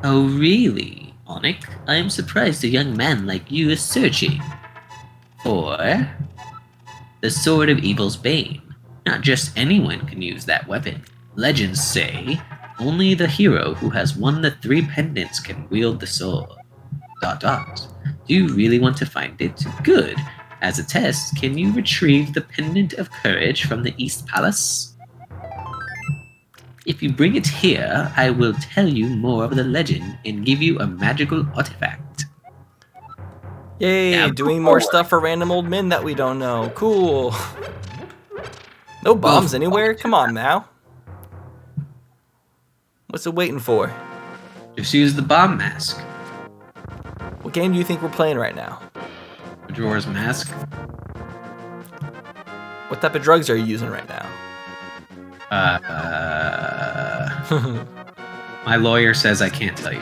Oh, really, Onik? I am surprised a young man like you is searching for the Sword of Evil's Bane. Not just anyone can use that weapon. Legends say only the hero who has won the 3 pendants can wield the sword. ... Do you really want to find it? Good. As a test, can you retrieve the Pendant of Courage from the East Palace? If you bring it here, I will tell you more of the legend and give you a magical artifact. Yay, now doing more stuff for random old men that we don't know. Cool. No bombs anywhere? Come on now. What's it waiting for? Just use the bomb mask. What game do you think we're playing right now? Majora's Mask. What type of drugs are you using right now? My lawyer says I can't tell you.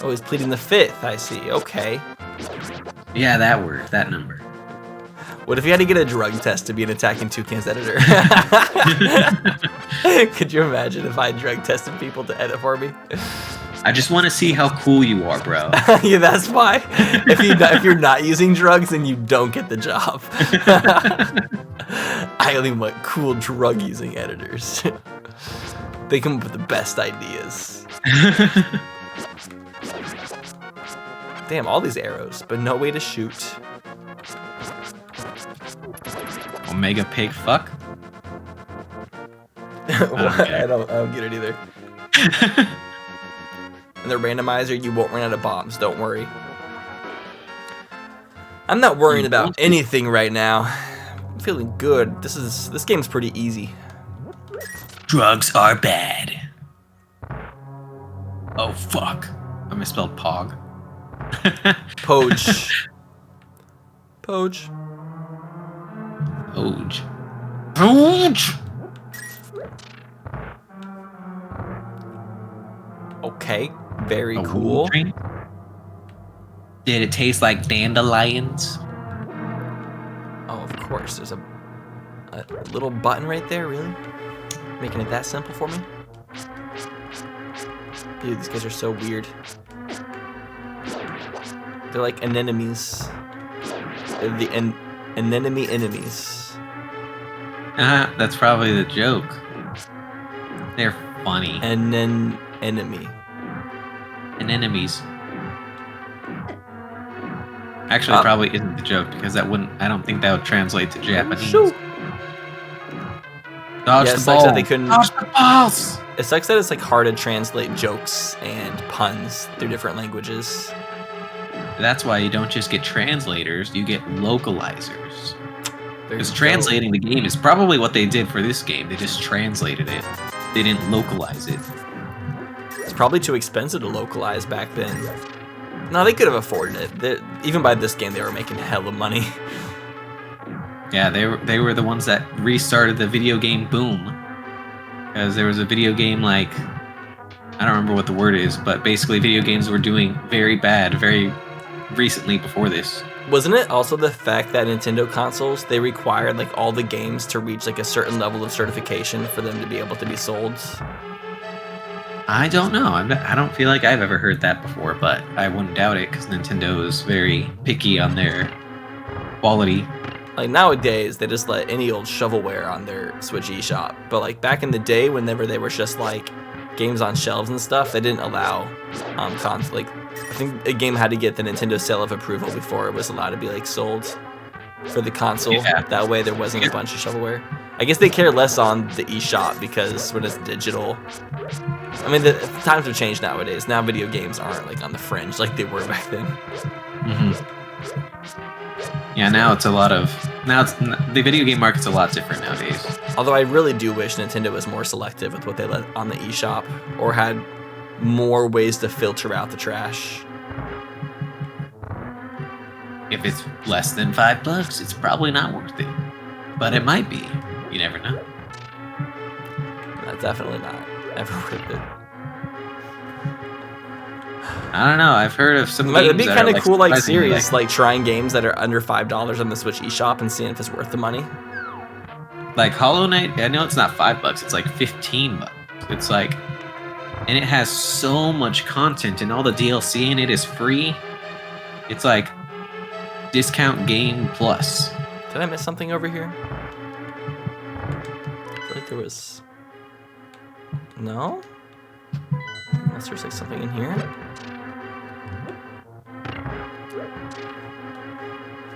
Oh, he's pleading the 5th, I see. Okay. Yeah, that word, that number. What if you had to get a drug test to be an Attacking Toucans editor? Could you imagine if I drug tested people to edit for me? I just want to see how cool you are, bro. Yeah, that's why. If you're not using drugs, then you don't get the job. I only want cool drug-using editors. They come up with the best ideas. Damn, all these arrows, but no way to shoot. Omega pig fuck? I don't get it either. And the randomizer, you won't run out of bombs, don't worry. I'm not worrying about anything right now. I'm feeling good. This game's pretty easy. Drugs are bad. Oh fuck. I misspelled pog. Poge. Poge. Poge. Poge! Okay, very cool. Did it taste like dandelions? Oh, of course. There's a little button right there, really? Making it that simple for me? Dude, these guys are so weird. They're like anemones. They're the anemone enemies. That's probably the joke. They're funny. And then enemy. And enemies. Actually, probably isn't the joke because that wouldn't. I don't think that would translate to Japanese. Shoot. Dodge Yeah, the it sucks ball. that they couldn't. Dodge the balls. It sucks that it's like hard to translate jokes and puns through different languages. That's why you don't just get translators, you get localizers. There Because you go. translating the game is probably what they did for this game. They just translated it. They didn't localize it. It's probably too expensive to localize back then. No, they could have afforded it. Even by this game, they were making hella money. Yeah, they were the ones that restarted the video game boom. Because there was a video game like, I don't remember what the word is, but basically video games were doing very bad very recently before this. Wasn't it also the fact that Nintendo consoles, they required like all the games to reach like a certain level of certification for them to be able to be sold? I don't know. I don't feel like I've ever heard that before, but I wouldn't doubt it because Nintendo is very picky on their quality. Like nowadays, they just let any old shovelware on their Switch eShop. But like back in the day, whenever they were just like games on shelves and stuff, they didn't allow cons. Like I think a game had to get the Nintendo seal of approval before it was allowed to be like sold for the console. Yeah. That way, there wasn't a bunch of shovelware. I guess they care less on the eShop because when it's digital. I mean, the times have changed nowadays. Now video games aren't like on the fringe like they were back then. Mm-hmm. Yeah, now it's the video game market's a lot different nowadays. Although I really do wish Nintendo was more selective with what they let on the eShop or had more ways to filter out the trash. If it's less than $5, it's probably not worth it. But it might be. You never know. That's definitely not ever worth it. I don't know. I've heard of some games It'd be that kind are, of like, cool, like surprisingly, series, like trying games that are under $5 on the Switch eShop and seeing if it's worth the money. like Hollow Knight. I know it's not $5. It's like $15. It's like, and it has so much content, and all the DLC in it is free. It's like discount game plus. Did I miss something over here? I feel like there was... No? Unless there's like something in here.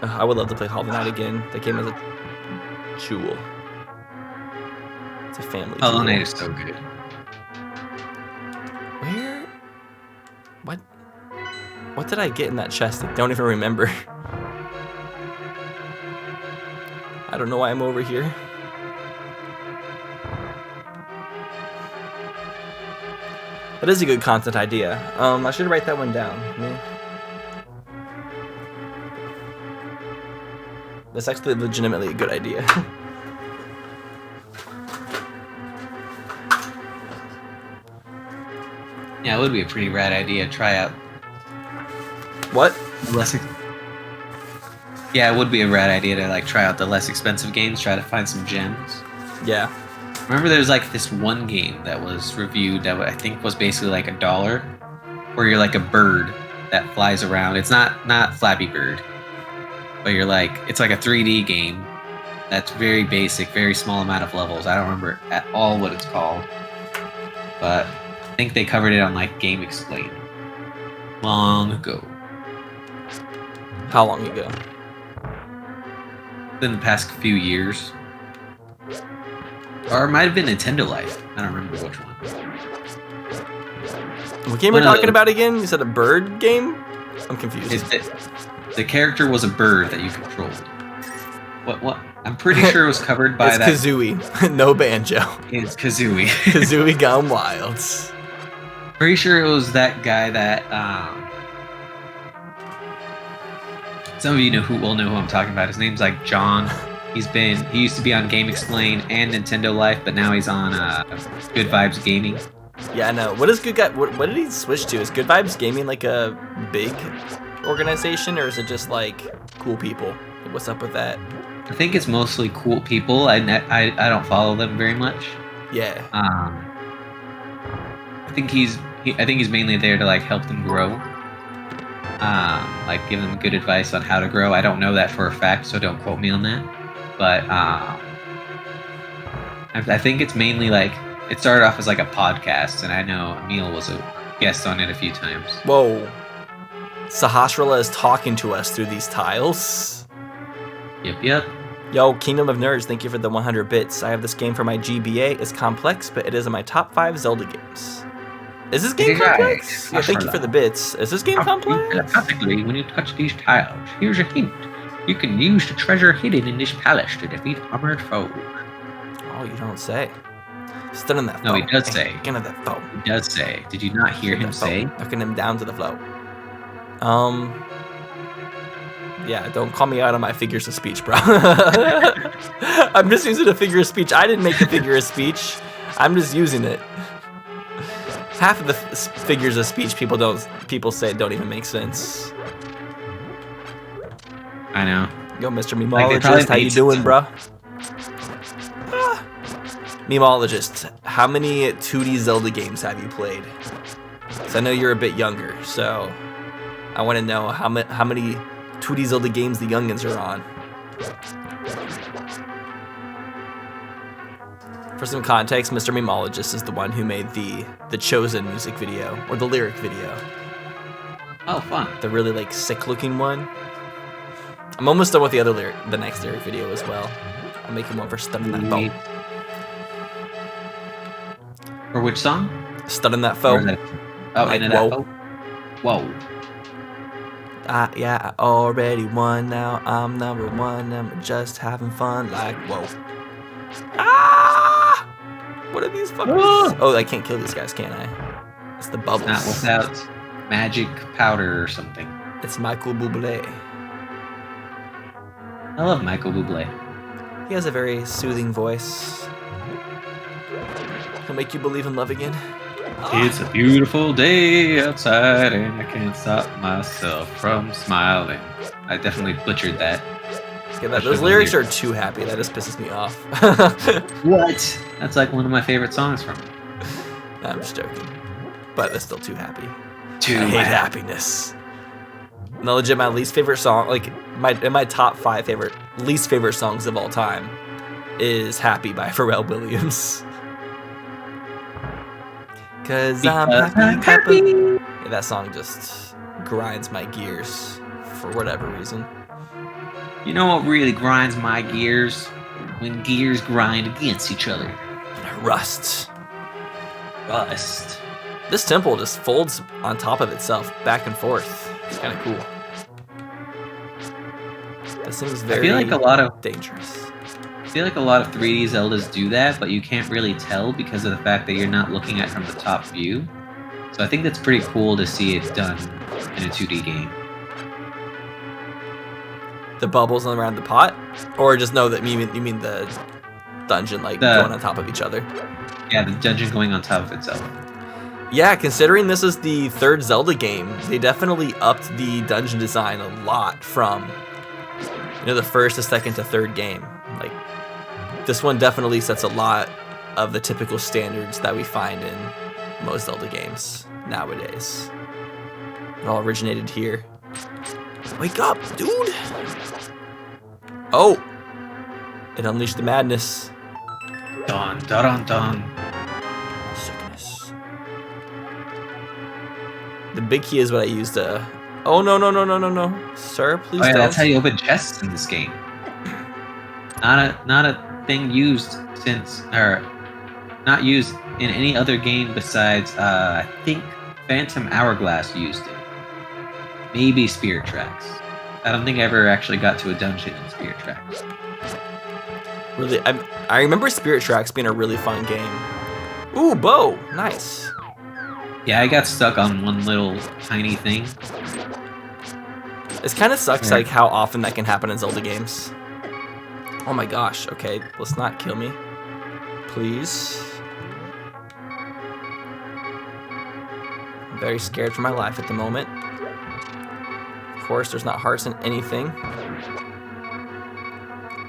I would love to play Hollow Knight again. That game is a jewel. It's a family Hollow jewel. Knight is so good. Where? What did I get in that chest? I don't even remember. I don't know why I'm over here. That is a good content idea. I should write that one down. That's actually legitimately a good idea. Yeah, it would be a pretty rad idea. Try out. What? Yeah, it would be a rad idea to like try out the less expensive games. Try to find some gems. Yeah. Remember, there's like this one game that was reviewed that I think was basically like $1, where you're like a bird that flies around. It's not Flappy Bird, but you're like, it's like a 3D game that's very basic, very small amount of levels. I don't remember at all what it's called, but I think they covered it on like Game Explain long ago. How long ago? In the past few years. Or it might have been Nintendo Life. I don't remember which one. What game are we talking about again? You said a bird game? I'm confused. The character was a bird that you controlled. What? I'm pretty sure it was covered by that. It's Kazooie. No banjo. It's Kazooie. Kazooie Gone Wild. Pretty sure it was that guy that some of you will know who I'm talking about. His name's like John. He used to be on Game Explain and Nintendo Life, but now he's on Good Vibes Gaming. Yeah, I know. What is Good Guy? What did he switch to? Is Good Vibes Gaming like a big organization, or is it just like cool people? What's up with that? I think it's mostly cool people. I don't follow them very much. Yeah. I think he's mainly there to like help them grow. Like give them good advice on how to grow. I don't know that for a fact, so don't quote me on that. But I think it's mainly like it started off as like a podcast, and I know Emil was a guest on it a few times. Whoa. Sahasrara is talking to us through these tiles. Yep. Yo, Kingdom of Nerds, thank you for the 100 bits. I have this game for my GBA. It's complex, but it is in my top 5 Zelda games. Is this game complex? Yeah, thank you for the bits. Is this game complex? Telepathically, when you touch these tiles, here's a hint. You can use the treasure hidden in this palace to defeat armored foes. Oh, you don't say. Stun on that foe. No, he does say. Get on that foe. He does say. Did you not hear him say? Knocking him down to the flow. Yeah, don't call me out on my figures of speech, bro. I'm just using a figure of speech. I didn't make the figure of speech. I'm just using it. Half of the figures of speech people say don't even make sense. I know. Yo, Mr. Memologist, how you doing, bro? Memologist, how many 2D Zelda games have you played? Because I know you're a bit younger, so I want to know how many 2D Zelda games the youngins are on. For some context, Mr. Memologist is the one who made the Chosen music video, or the lyric video. Oh, fun. The really like sick looking one. I'm almost done with the next lyric video as well. I'm making one for Stunning That Foe. For which song? Stunning That Foe. Oh, like, Into That Foe? Whoa. Yeah, I already won, now I'm number 1, and we're just having fun, like, whoa. Ah! What are these fuckers? Oh, I can't kill these guys, can I? It's the bubbles. Not without magic powder or something. It's Michael Bublé. I love Michael Bublé. He has a very soothing voice. He'll make you believe in love again. It's a beautiful day outside and I can't stop myself from smiling. I definitely butchered that. Yeah, those lyrics are too happy. That just pisses me off. What? That's like one of my favorite songs from him. I'm just joking. But that's still too happy. Too I hate happy. happiness. No, legit, my least favorite song, like in my top 5 least favorite songs of all time, is "Happy" by Pharrell Williams. Cause I'm happy. Yeah, that song just grinds my gears for whatever reason. You know what really grinds my gears? When gears grind against each other. Rust. Rust. This temple just folds on top of itself, back and forth. It's kind of cool. That seems very dangerous. I feel like a lot of 3D Zeldas do that, but you can't really tell because of the fact that you're not looking at it from the top view. So I think that's pretty cool to see it done in a 2D game. The bubbles around the pot? Or just know that you mean the dungeon going on top of each other? Yeah, the dungeon going on top of itself. Yeah, considering this is the 3rd Zelda game, they definitely upped the dungeon design a lot from the 1st to 2nd to 3rd game. Like, this one definitely sets a lot of the typical standards that we find in most Zelda games nowadays. It all originated here. Wake up, dude! Oh! It unleashed the madness. Dun, dun, dun, dun. Sickness. The big key is what I used to... Oh, no. Sir, please don't. That's how you open chests in this game. Not a thing used not used in any other game besides, I think Phantom Hourglass used it. Maybe Spirit Tracks. I don't think I ever actually got to a dungeon in Spirit Tracks. Really, I remember Spirit Tracks being a really fun game. Ooh, bow! Nice. Yeah, I got stuck on one little tiny thing. It kind of sucks, like, how often that can happen in Zelda games. Oh my gosh, okay, let's not kill me. Please. I'm very scared for my life at the moment. Of course, there's not hearts in anything.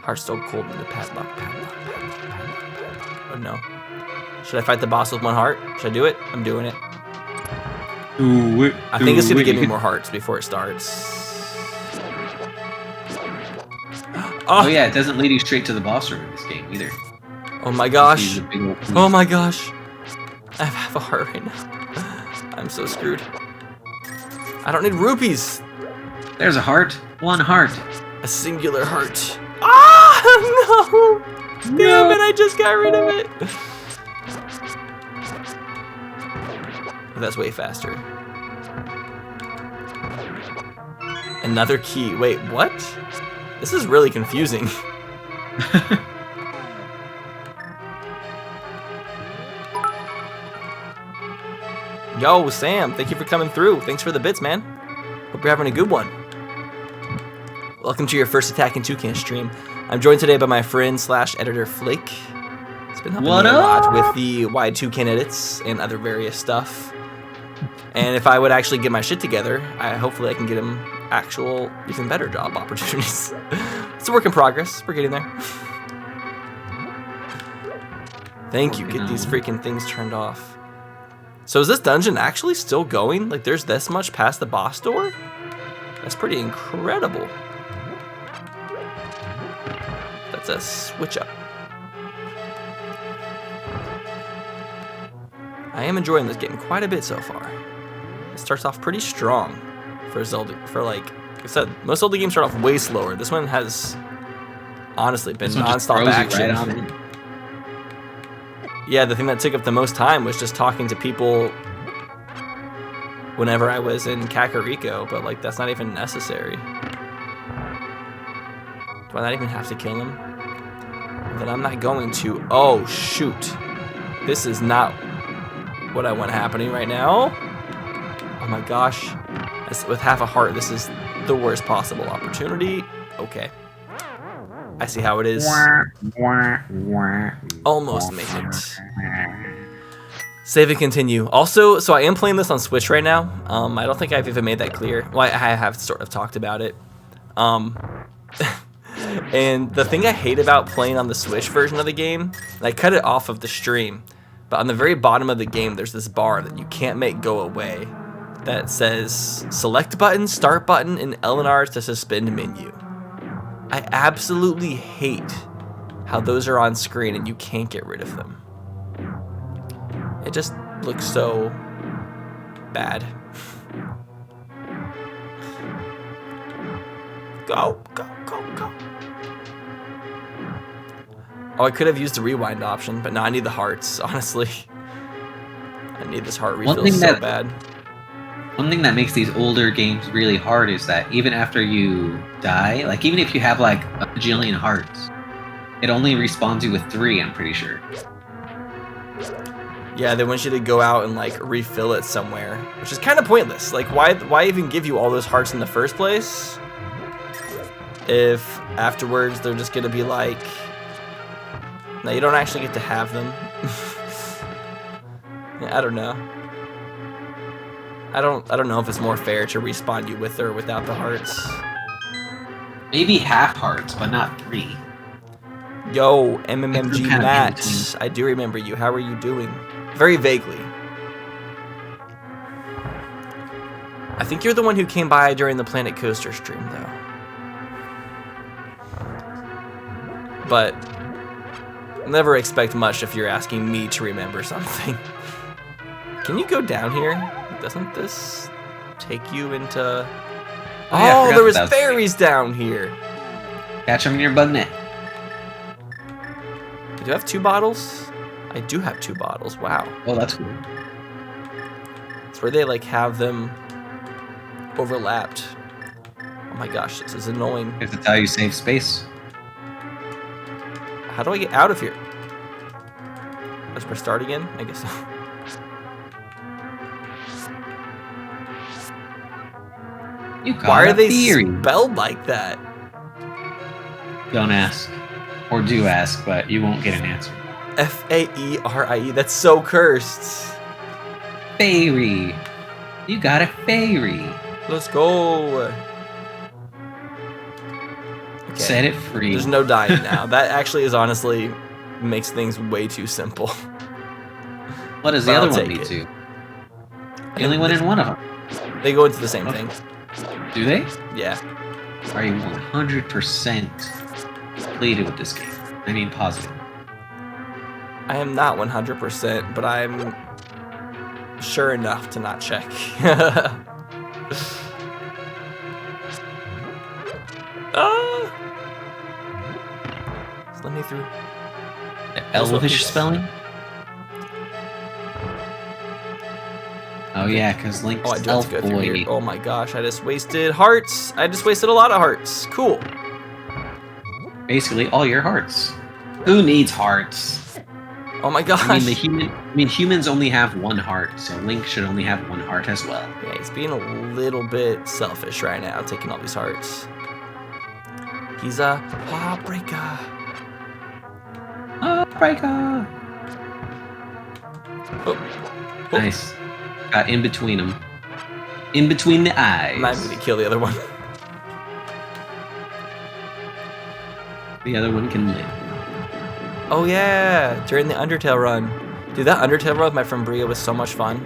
Heart's so cold in the padlock. Oh no. Should I fight the boss with 1 heart? Should I do it? I'm doing it. I think it's gonna give me more hearts before it starts. Oh yeah, it doesn't lead you straight to the boss room in this game either. Oh my gosh. Oh my gosh. I have a heart right now. I'm so screwed. I don't need rupees. There's a heart. 1 heart. A singular heart. Ah! No! Damn it, I just got rid of it. That's way faster. Another key. Wait, what? This is really confusing. Yo, Sam, thank you for coming through. Thanks for the bits, man. Hope you're having a good one. Welcome to your first Attack and Toucan stream. I'm joined today by my friend / editor Flake. He's been helping me a lot with the WideTucan edits and other various stuff. And if I would actually get my shit together, hopefully I can get him actual, even better job opportunities. It's a work in progress. We're getting there. Thank you. Get these freaking things turned off. So is this dungeon actually still going? Like there's this much past the boss door? That's pretty incredible. That's a switch up. I am enjoying this game quite a bit so far. It starts off pretty strong for Zelda. For like I said, most Zelda games start off way slower. This one has honestly been non-stop action. Right, yeah, the thing that took up the most time was just talking to people whenever I was in Kakariko, but like that's not even necessary. Do I not even have to kill him? Then I'm not going to. Oh shoot. This is not what I want happening right now. Oh my gosh. With half a heart, this is the worst possible opportunity. Okay. I see how it is. Almost made it. Save and continue. Also, so I am playing this on Switch right now. I don't think I've even made that clear. Well, I have sort of talked about it. And the thing I hate about playing on the Switch version of the game, and I cut it off of the stream, but on the very bottom of the game, there's this bar that you can't make go away that says select button, start button, and L&R to suspend menu. I absolutely hate how those are on screen and you can't get rid of them. It just looks so bad. Go, go, go, go. Oh, I could have used the rewind option, but no, I need the hearts, honestly. I need this heart refill so bad. One thing that makes these older games really hard is that even after you die, like even if you have like a bajillion hearts, it only respawns you with 3, I'm pretty sure. Yeah, they want you to go out and like refill it somewhere, which is kind of pointless. Like why even give you all those hearts in the first place if afterwards they're just gonna be like, no, you don't actually get to have them. Yeah, I don't know. I don't know if it's more fair to respawn you with or without the hearts. Maybe half hearts, but not 3. Yo, MMMG Matt, I do remember you. How are you doing? Very vaguely. I think you're the one who came by during the Planet Coaster stream, though. But never expect much if you're asking me to remember something. Can you go down here? Doesn't this take you into... Oh, there was fairies down here. Catch them in your bug net. Do you have 2 bottles? I do have 2 bottles. Wow. Oh, that's cool. It's where they like have them overlapped. Oh my gosh, this is annoying. That's how you save space. How do I get out of here? Let's press start again? I guess so. Why are they spelled like that? Don't ask. Or do ask, but you won't get an answer. F-A-E-R-I-E. That's so cursed. Fairy. You got a fairy. Let's go. Okay. Set it free. There's no dying now. That actually is honestly makes things way too simple. What does the other one lead to? You only went in one of them. They go into the same thing. Do they? Yeah. Are you 100% completed with this game? I mean positive. I am not 100%, but I'm sure enough to not check. Let me through. The elvish spelling? Oh yeah, because Link's Oh, I do have elf to go through boy. here. Oh my gosh, I just wasted hearts. I just wasted a lot of hearts. Cool. Basically, all your hearts. Who needs hearts? Oh my gosh. I mean, humans only have one heart, so Link should only have one heart as well. Yeah, he's being a little bit selfish right now, taking all these hearts. He's a heartbreaker. Heartbreaker! Oh. Nice. Got in between them. In between the eyes. I'm not even gonna kill the other one. The other one can live. Oh yeah, during the Undertale run. Dude, that Undertale run with my friend Bria was so much fun.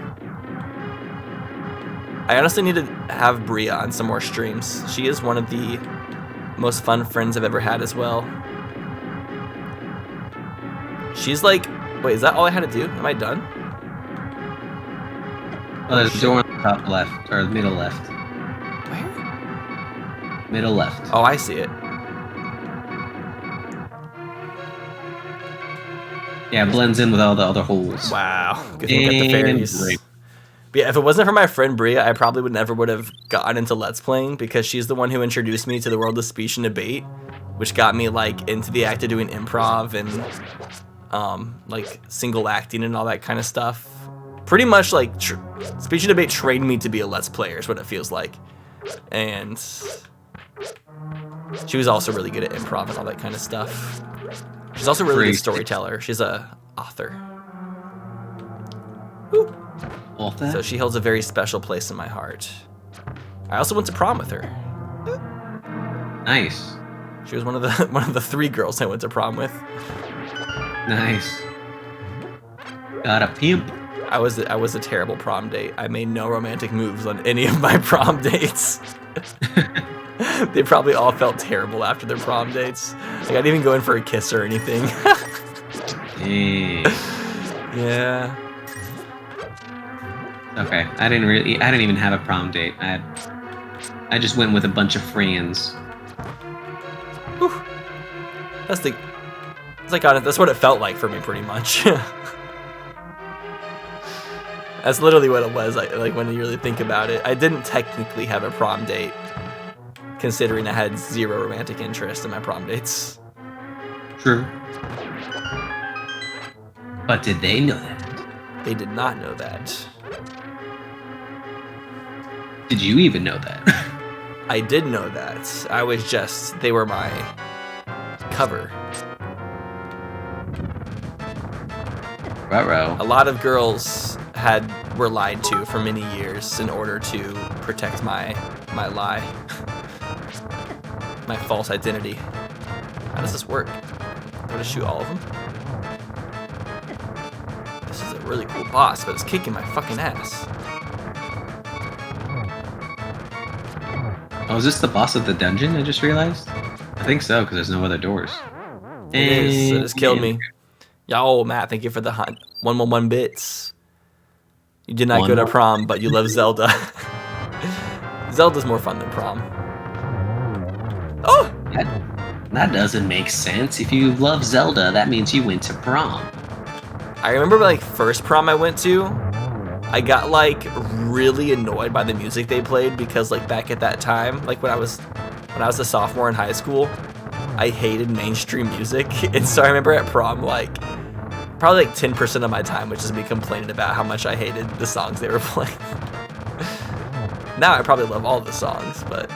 I honestly need to have Bria on some more streams. She is one of the most fun friends I've ever had as well. She's like, wait, is that all I had to do? Am I done? Oh, there's a door on the top left, or middle left. Where? Middle left. Oh, I see it. Yeah, it blends in with all the other holes. Wow. Good thing we got the fairies. Great. But yeah, if it wasn't for my friend Bria, I probably would have gotten into Let's Playing because she's the one who introduced me to the world of speech and debate, which got me like into the act of doing improv and like single acting and all that kind of stuff. Pretty much like speech and debate trained me to be a Let's Player is what it feels like. And she was also really good at improv and all that kind of stuff. She's also a really good storyteller. She's a author. Woo. Author? So she holds a very special place in my heart. I also went to prom with her. Nice. She was one of the 3 girls I went to prom with. Nice. Got a pimp. I was a terrible prom date. I made no romantic moves on any of my prom dates. They probably all felt terrible after their prom dates. Like I didn't even go in for a kiss or anything. Dang. Yeah. Okay, I didn't even have a prom date. I just went with a bunch of friends. Whew. That's what it felt like for me, pretty much. That's literally what it was. Like when you really think about it, I didn't technically have a prom date, considering I had 0 romantic interest in my prom dates. True. But did they know that? They did not know that. Did you even know that? I did know that. They were my cover. Ruh-roh. A lot of girls were lied to for many years in order to protect my lie, my false identity. How does this work? I'm gonna shoot all of them. This is a really cool boss, but it's kicking my fucking ass. Oh, is this the boss of the dungeon? I just realized. I think so, because there's no other doors. It is. It just killed me. Yo, Matt, thank you for the 111 bits. You did not go to prom, but you love Zelda. Zelda's more fun than prom. Oh! That doesn't make sense. If you love Zelda, that means you went to prom. I remember like first prom I went to, I got like really annoyed by the music they played because like back at that time, like when I was a sophomore in high school, I hated mainstream music. And so I remember at prom, like probably like 10% of my time was just me complaining about how much I hated the songs they were playing. Now I probably love all the songs, but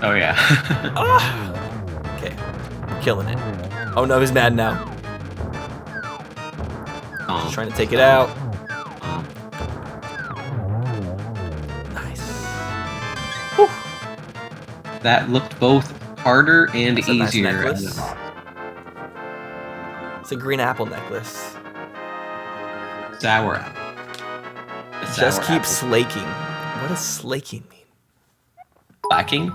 Oh yeah. okay, I'm killing it. Oh no, he's mad now. Just trying to take it out. Nice. Whew. That looked both harder and That's a nice easier. necklace. It's a green apple necklace. Sour apple. A Just sour keep apple. slaking. What does slaking mean? Slacking?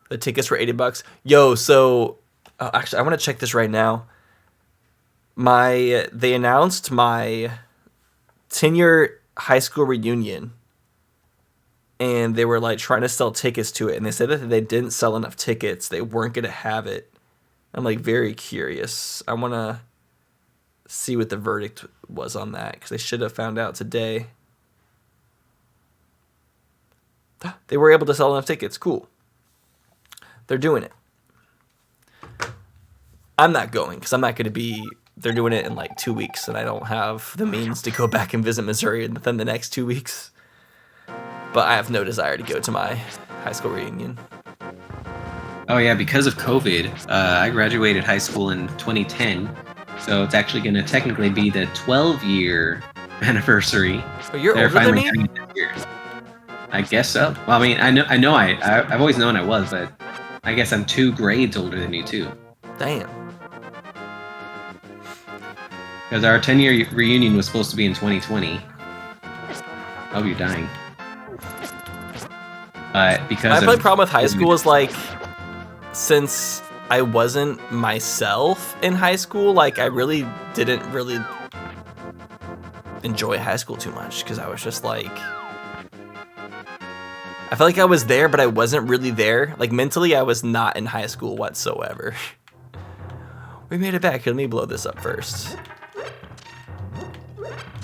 The tickets were $80. Yo, so actually, I want to check this right now. They announced my 10-year high school reunion and they were like trying to sell tickets to it, and they said that if they didn't sell enough tickets, they weren't gonna have it. I'm like very curious. I want to see what the verdict was on that because they should have found out today. They were able to sell enough tickets. Cool. They're doing it. I'm not going because I'm not going to be. They're doing it in like 2 weeks, and I don't have the means to go back and visit Missouri within the next 2 weeks. But I have no desire to go to my high school reunion. Oh yeah, because of COVID, I graduated high school in 2010, so it's actually going to technically be the 12-year anniversary. Oh, you're older than me? I guess so. Well, I mean, I've always known I was, but I guess I'm 2 grades older than you too. Damn. Because our 10-year reunion was supposed to be in 2020. Oh, you're dying. Because my problem with high school is like, since I wasn't myself in high school, like I really didn't really enjoy high school too much because I was just like, I felt like I was there, but I wasn't really there. Like mentally, I was not in high school whatsoever. We made it back. Let me blow this up first.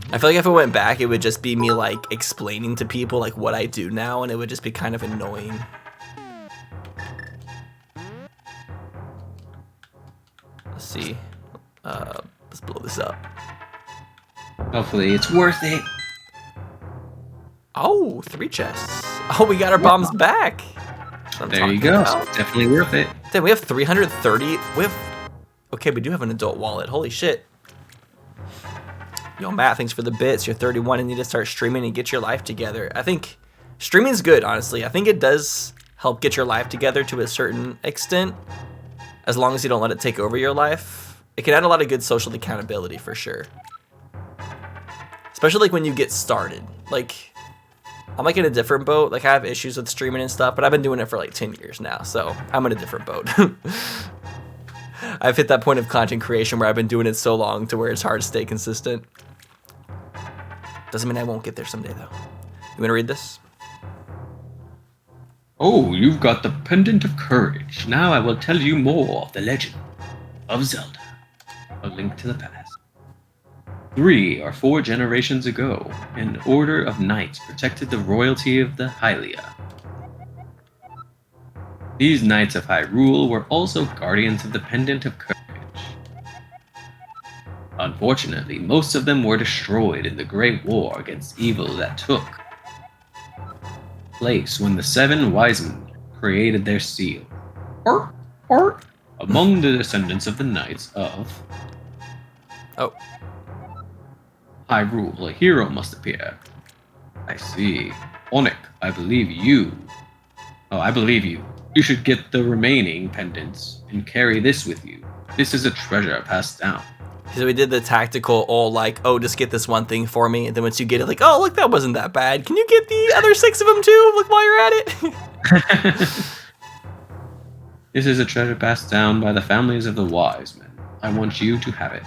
I feel like if I went back, it would just be me like explaining to people like what I do now, and it would just be kind of annoying. Let's see. Let's blow this up. Hopefully it's worth it. Oh, 3 chests. Oh, we got our bombs back. There you go. So it's definitely worth it. Damn, we have 330. Okay, we do have an adult wallet. Holy shit. Yo, Matt, thanks for the bits. You're 31 and need to start streaming and get your life together. I think streaming is good, honestly. I think it does help get your life together to a certain extent, as long as you don't let it take over your life. It can add a lot of good social accountability for sure. Especially like when you get started. Like, I'm like in a different boat. Like I have issues with streaming and stuff, but I've been doing it for like 10 years now, so I'm in a different boat. I've hit that point of content creation where I've been doing it so long to where it's hard to stay consistent. Doesn't mean I won't get there someday, though. You want to read this? Oh, you've got the Pendant of Courage. Now I will tell you more of the legend of Zelda. A Link to the Past. 3 or 4 generations ago, an order of knights protected the royalty of the Hylia. These Knights of Hyrule were also guardians of the Pendant of Courage. Unfortunately, most of them were destroyed in the Great War against evil that took place when the 7 wise men created their seal. Among the descendants of the Knights of Hyrule, a hero must appear. I see. Onyx, I believe you. You should get the remaining pendants and carry this with you. This is a treasure passed down. So we did the tactical, just get this one thing for me. And then once you get it, like, oh, look, that wasn't that bad. Can you get the other 6 of them too? Look, while you're at it. This is a treasure passed down by the families of the wise men. I want you to have it.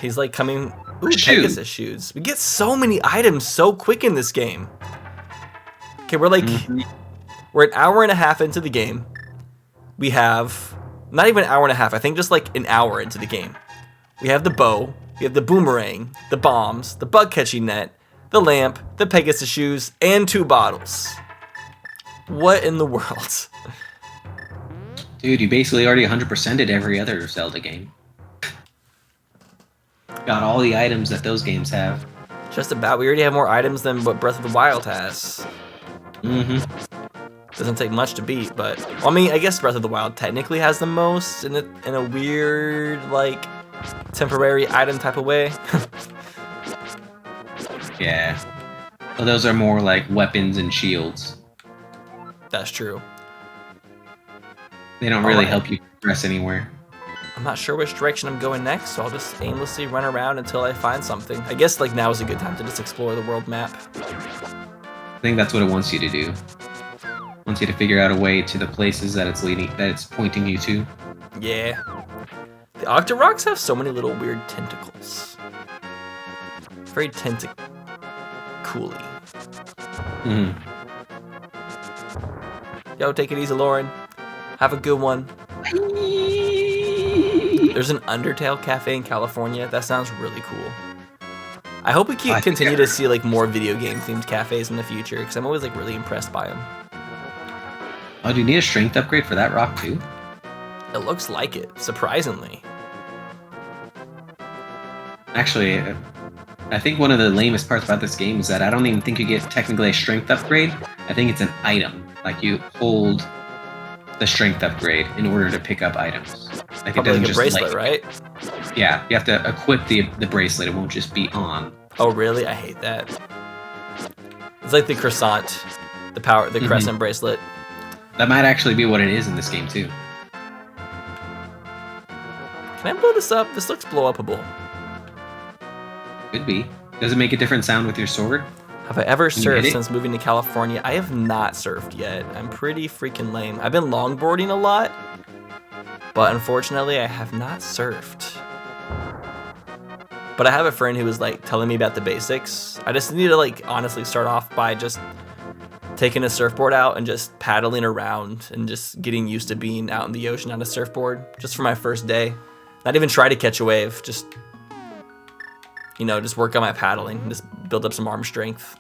He's like coming. Ooh, Pegasus shoes. We get so many items so quick in this game. Okay, we're like, we're an hour and a half into the game. We have, not even an hour and a half, I think just like an hour into the game. We have the bow, we have the boomerang, the bombs, the bug catching net, the lamp, the Pegasus shoes, and 2 bottles. What in the world? Dude, you basically already 100%ed every other Zelda game. Got all the items that those games have. Just about. We already have more items than what Breath of the Wild has. Doesn't take much to beat, but well, I mean, I guess Breath of the Wild technically has the most in a weird, like, temporary item type of way. Yeah. Well, those are more like weapons and shields. That's true. They don't really help you progress anywhere. I'm not sure which direction I'm going next, so I'll just aimlessly run around until I find something. I guess like now is a good time to just explore the world map. I think that's what it wants you to do. It wants you to figure out a way to the places that it's pointing you to. Yeah. The Octoroks have so many little weird tentacles. Very tentacly. Mhm. Yo, take it easy, Lauren. Have a good one. There's an Undertale cafe in California. That sounds really cool. I hope we continue to see like more video game themed cafes in the future because I'm always like really impressed by them. Oh, do you need a strength upgrade for that rock too? It looks like it, surprisingly. Actually, I think one of the lamest parts about this game is that I don't even think you get technically a strength upgrade. I think it's an item. Like you hold the strength upgrade in order to pick up items. Like it Probably doesn't like a just bracelet, right? Yeah, you have to equip the bracelet. It won't just be on. Oh, really? I hate that. It's like the croissant, the crescent bracelet. That might actually be what it is in this game too. Can I blow this up? This looks blow upable. Could be. Does it make a different sound with your sword? Have I ever Can you hit surfed it? since moving to California? I have not surfed yet. I'm pretty freaking lame. I've been longboarding a lot, but unfortunately I have not surfed. But I have a friend who was like telling me about the basics. I just need to like honestly start off by just taking a surfboard out and just paddling around and just getting used to being out in the ocean on a surfboard just for my first day. Not even try to catch a wave, just, you know, just work on my paddling, just build up some arm strength.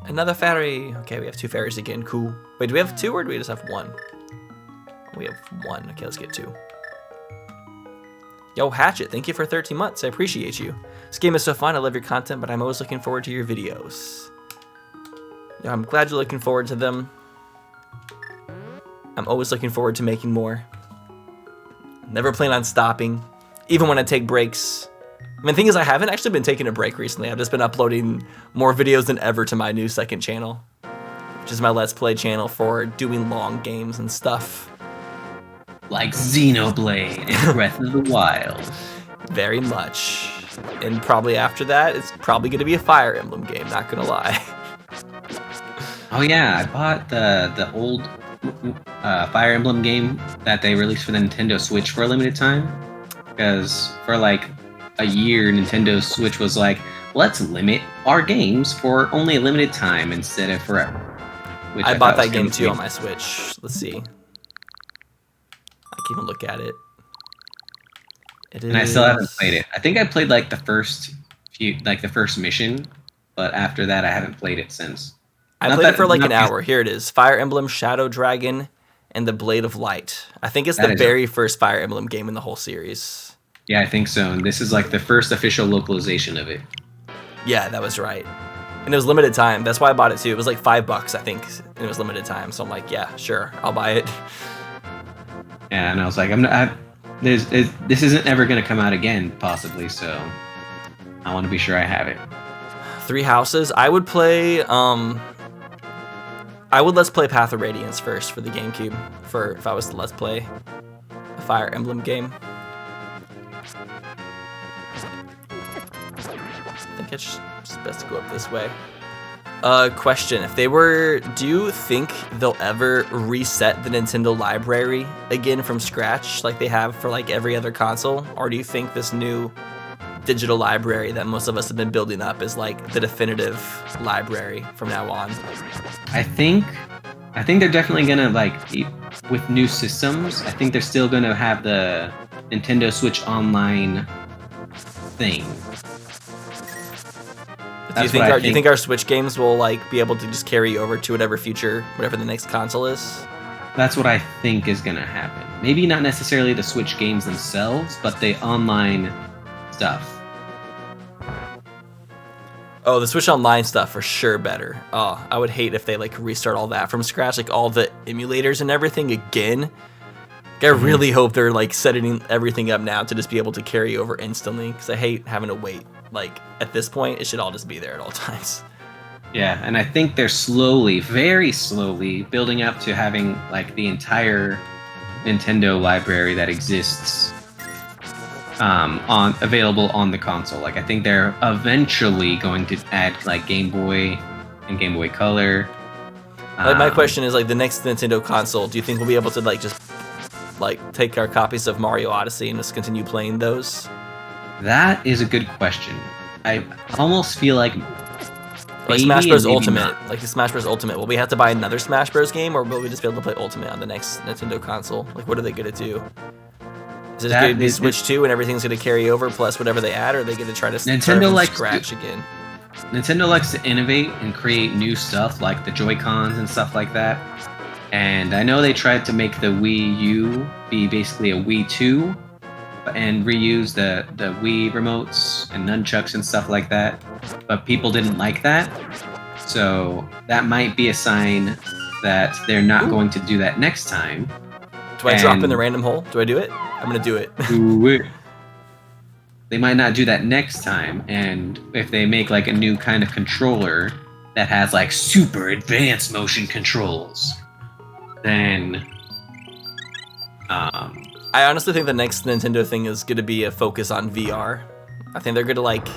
Another fairy. Okay, we have 2 fairies again, cool. Wait, do we have 2 or do we just have 1? We have 1, okay, let's get 2. Yo, Hatchet, thank you for 13 months, I appreciate you. This game is so fun, I love your content, but I'm always looking forward to your videos. Yo, I'm glad you're looking forward to them. I'm always looking forward to making more. Never plan on stopping, even when I take breaks. I mean, the thing is, I haven't actually been taking a break recently. I've just been uploading more videos than ever to my new second channel, which is my Let's Play channel for doing long games and stuff. Like Xenoblade and Breath of the Wild. Very much. And probably after that, it's probably going to be a Fire Emblem game, not going to lie. Oh yeah, I bought the old Fire Emblem game that they released for the Nintendo Switch for a limited time. Because for like a year, Nintendo Switch was like, let's limit our games for only a limited time instead of forever. Which I bought thought was that game kinda too sweet. on my Switch. Let's see. I can even look at it. It is... And I still haven't played it. I think I played like the first mission, but after that I haven't played it since. I Not played that- it for like not an hour. Here it is. Fire Emblem Shadow Dragon and the Blade of Light. I think it's That the is very first Fire Emblem game in the whole series. Yeah, I think so. And this is like the first official localization of it. Yeah, that was right. And it was limited time. That's why I bought it too. It was like $5, I think. And it was limited time. So I'm like, yeah, sure, I'll buy it. Yeah, and I was like, this isn't ever going to come out again, possibly. So I want to be sure I have it. 3 Houses. I would play. I would let's play Path of Radiance first for the GameCube. If I was to let's play a Fire Emblem game. I think it's best to go up this way. Question: do you think they'll ever reset the Nintendo library again from scratch, like they have for like every other console, or do you think this new digital library that most of us have been building up is like the definitive library from now on? I think they're definitely gonna with new systems. I think they're still gonna have the Nintendo Switch Online thing. Do you think our Switch games will like be able to just carry over to whatever the next console is? That's what I think is gonna happen. Maybe not necessarily the Switch games themselves, but the online stuff. Oh, the Switch Online stuff for sure better. Oh, I would hate if they like restart all that from scratch, like all the emulators and everything again. Like, I really hope they're like setting everything up now to just be able to carry over instantly, because I hate having to wait. Like at this point, it should all just be there at all times. Yeah, and I think they're slowly, very slowly, building up to having like the entire Nintendo library that exists available on the console. Like I think they're eventually going to add like Game Boy and Game Boy Color. Like my question is like the next Nintendo console, do you think we'll be able to like just like take our copies of Mario Odyssey and just continue playing those? That is a good question. I almost feel like Like Smash Maybe Bros. and maybe Ultimate. not. Like the Smash Bros. Ultimate. Will we have to buy another Smash Bros. Game, or will we just be able to play Ultimate on the next Nintendo console? Like, what are they gonna do? Is it going to be Switch 2 and everything's going to carry over plus whatever they add, or are they going to try to start from scratch again? Nintendo likes to innovate and create new stuff, like the Joy-Cons and stuff like that. And I know they tried to make the Wii U be basically a Wii 2 and reuse the Wii remotes and nunchucks and stuff like that. But people didn't like that. So that might be a sign that they're not going to do that next time. Do I drop in the random hole? Do I do it? I'm going to do it. They might not do that next time. And if they make like a new kind of controller that has like super advanced motion controls, then I honestly think the next Nintendo thing is going to be a focus on VR. I think they're going to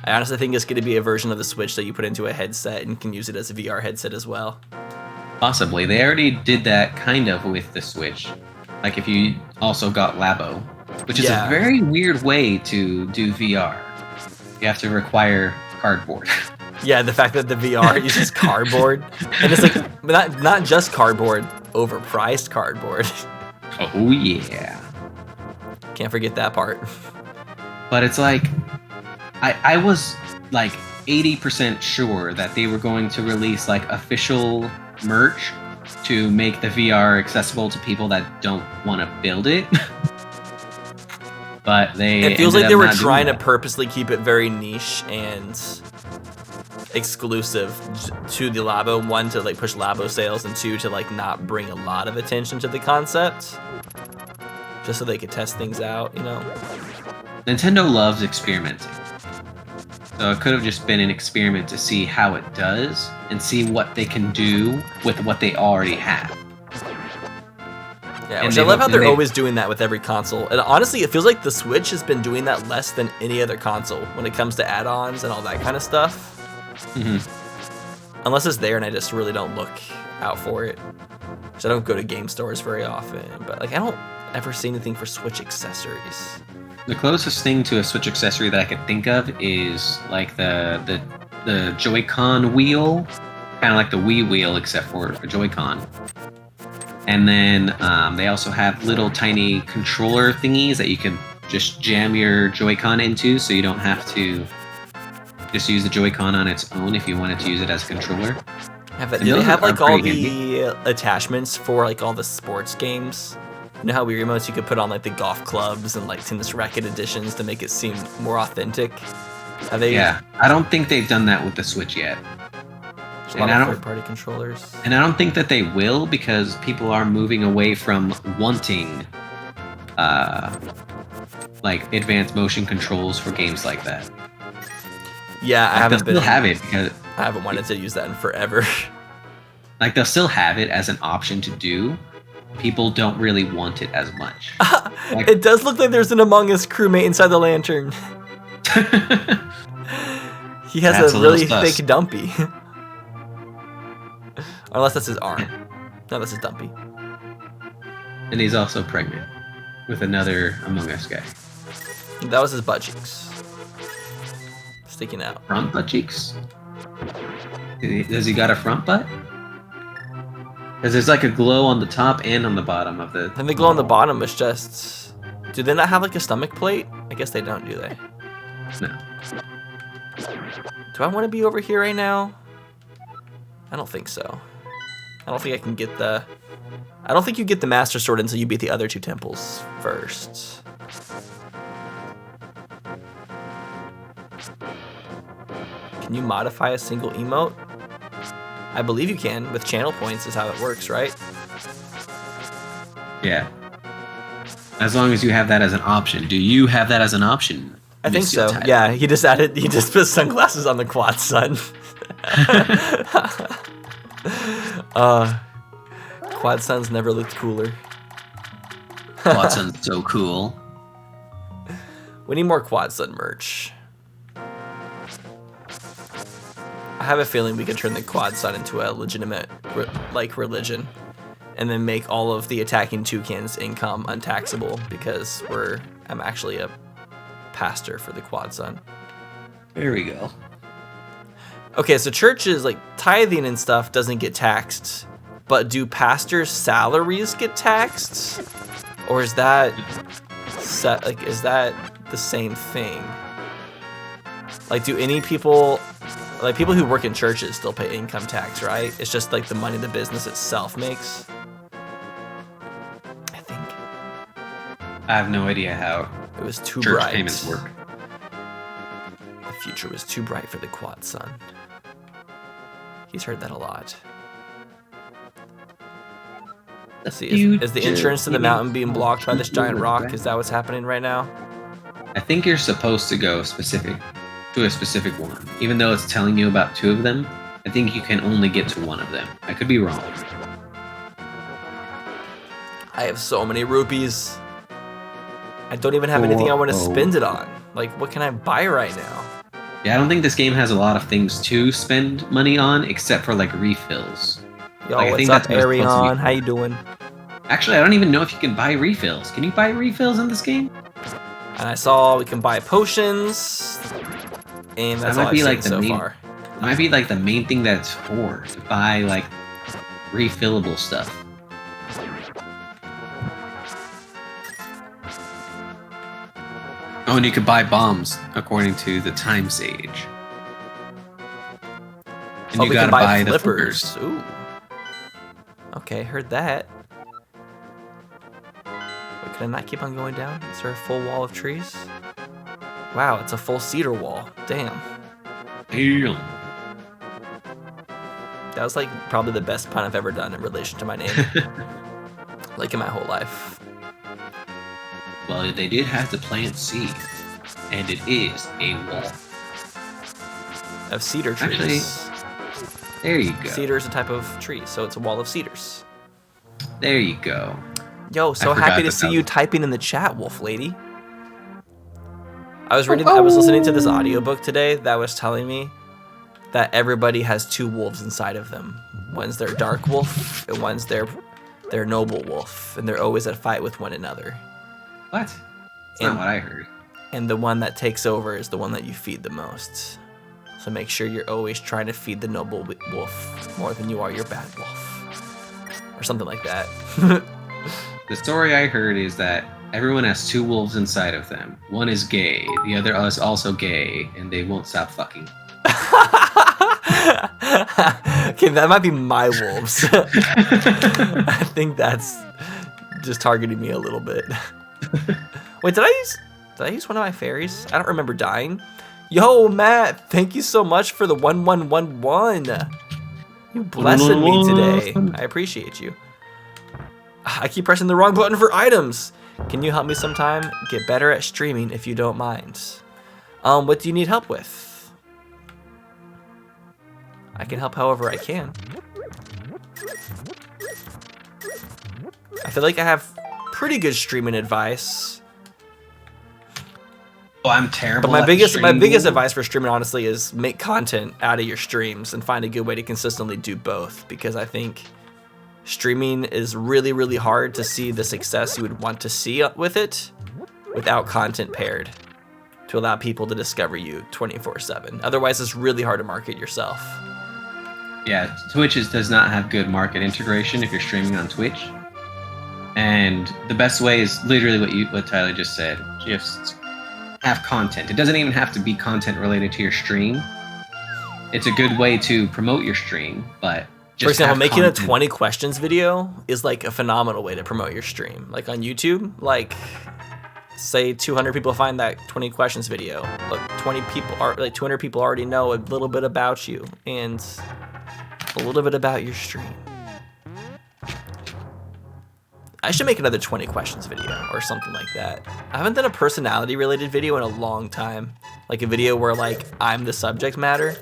I honestly think it's going to be a version of the Switch that you put into a headset and can use it as a VR headset as well. Possibly. They already did that kind of with the Switch. Like if you also got Labo, which is a very weird way to do VR. You have to require cardboard. Yeah, the fact that the VR uses cardboard. And it's like, not just cardboard, overpriced cardboard. Oh yeah. Can't forget that part. But it's like, I was like 80% sure that they were going to release like official merch to make the VR accessible to people that don't want to build it. But it feels like they were trying to purposely keep it very niche and exclusive to the Labo. One, to like push Labo sales, and two, to like not bring a lot of attention to the concept, just so they could test things out, you know. Nintendo loves experimenting. So it could have just been an experiment to see how it does and see what they can do with what they already have. Yeah, which I love how they're always doing that with every console. And honestly, it feels like the Switch has been doing that less than any other console when it comes to add-ons and all that kind of stuff. Mm-hmm. Unless it's there and I just really don't look out for it. So I don't go to game stores very often. But like, I don't ever see anything for Switch accessories. The closest thing to a Switch accessory that I could think of is like the Joy-Con wheel, kind of like the Wii wheel except for Joy-Con. And then they also have little tiny controller thingies that you can just jam your Joy-Con into, so you don't have to just use the Joy-Con on its own if you wanted to use it as a controller. Do they have like all the attachments for like all the sports games? You know how Wii remotes you could put on like the golf clubs and like tennis racket editions to make it seem more authentic? Have they? Yeah, I don't think they've done that with the Switch yet. And I don't third-party controllers. And I don't think that they will, because people are moving away from wanting like advanced motion controls for games like that. Yeah, I haven't still have it because I haven't wanted to use that in forever. Like they'll still have it as an option to do. People don't really want it as much. Like, it does look like there's an Among Us crewmate inside the lantern. He has a really thick dumpy. Unless that's his arm. No, that's his dumpy. And he's also pregnant with another Among Us guy. That was his butt cheeks. Sticking out. Front butt cheeks? Does he got a front butt? Because there's like a glow on the top and on the bottom of the... And the glow on the bottom is just... Do they not have like a stomach plate? I guess they don't, do they? No. Do I want to be over here right now? I don't think so. I don't think I can get the... I don't think you get the Master Sword until you beat the other two temples first. Can you modify a single emote? I believe you can. With channel points is how it works, right? Yeah. As long as you have that as an option. Do you have that as an option? I think so. Yeah, he just put sunglasses on the quad sun. Quad Sun's never looked cooler. Quad Sun's so cool. We need more Quad Sun merch. I have a feeling we could turn the Quad Sun into a legitimate religion, and then make all of the attacking toucans income untaxable because I'm actually a pastor for the Quad Sun. There we go. Okay, so churches, like tithing and stuff, doesn't get taxed. But do pastors' salaries get taxed? Or is that is that the same thing? Like, do any people, like people who work in churches still pay income tax, right? It's just like the money the business itself makes. I think. I have no idea how It was too church bright. payments work. The future was too bright for the quad son. He's heard that a lot. Let's see, is the entrance to the mountain being blocked by this giant rock? Is that what's happening right now? I think you're supposed to go to a specific one. Even though it's telling you about 2 of them, I think you can only get to 1 of them. I could be wrong. I have so many rupees. I don't even have anything I want to spend it on. Like, what can I buy right now? Yeah, I don't think this game has a lot of things to spend money on, except for like refills. Yo, Like, I what's think up, that's what it's supposed to Arion? be. How you doing? Actually, I don't even know if you can buy refills. Can you buy refills in this game? And I saw we can buy potions. And that's all I've seen so far. It might be like the main thing that's for, to buy like refillable stuff. Oh, and you could buy bombs according to the time sage. And you we gotta can buy the flippers. flippers. Ooh. Okay, heard that. Wait, can I not keep on going down? Is there a full wall of trees? Wow, it's a full cedar wall. Damn. Damn. That was like probably the best pun I've ever done in relation to my name. Like in my whole life. Well, they did have to plant seed, and it is a wall. Of cedar trees. Actually, there you go. Cedar is a type of tree, so it's a wall of cedars. There you go. Yo, so forgot happy to that see that you was- typing in the chat, Wolf Lady. I was listening to this audiobook today that was telling me that everybody has 2 wolves inside of them. One's their dark wolf, and one's their noble wolf, and they're always at fight with one another. What? That's not what I heard. And the one that takes over is the one that you feed the most. So make sure you're always trying to feed the noble wolf more than you are your bad wolf. Or something like that. The story I heard is that everyone has 2 wolves inside of them. One is gay, the other is also gay, and they won't stop fucking. Okay, that might be my wolves. I think that's just targeting me a little bit. Wait, did I use one of my fairies? I don't remember dying. Yo, Matt, thank you so much for the 1111. You blessed me today. I appreciate you. I keep pressing the wrong button for items. Can you help me sometime? Get better at streaming if you don't mind. What do you need help with? I can help however I can. I feel like I have pretty good streaming advice. Oh, I'm terrible. But my at biggest streaming. advice for streaming, honestly, is make content out of your streams and find a good way to consistently do both. Because I think streaming is really, really hard to see the success you would want to see with it without content paired to allow people to discover you 24/7. Otherwise, it's really hard to market yourself. Yeah, Twitch does not have good market integration if you're streaming on Twitch. And the best way is literally what Tyler just said. Just have content. It doesn't even have to be content related to your stream. It's a good way to promote your stream, but just For example, have making content. a 20 questions video is like a phenomenal way to promote your stream. Like on YouTube, like say 200 people find that 20 questions video. Look, 200 people already know a little bit about you and a little bit about your stream. I should make another 20 questions video or something like that. I haven't done a personality related video in a long time. Like a video where like I'm the subject matter.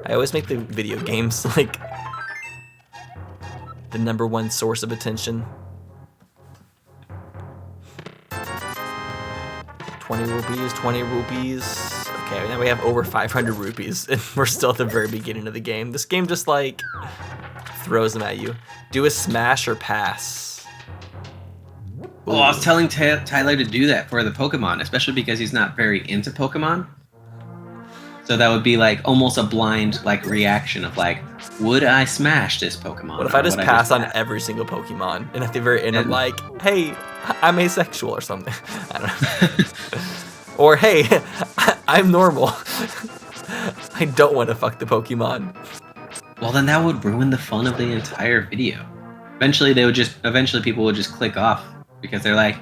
I always make the video games like the #1 source of attention. 20 rupees, 20 rupees. Okay, now we have over 500 rupees and we're still at the very beginning of the game. This game just like throws them at you. Do a smash or pass. Oh, I was telling Tyler to do that for the Pokemon, especially because he's not very into Pokemon. So that would be like almost a blind like reaction of like, would I smash this Pokemon? What if I or just would pass on pass? every single Pokemon, and at the very end I'm And- like, hey, I'm asexual or something. I don't know. Or hey, I'm normal. I don't want to fuck the Pokemon. Well, then that would ruin the fun of the entire video. Eventually, people would just click off because they're like,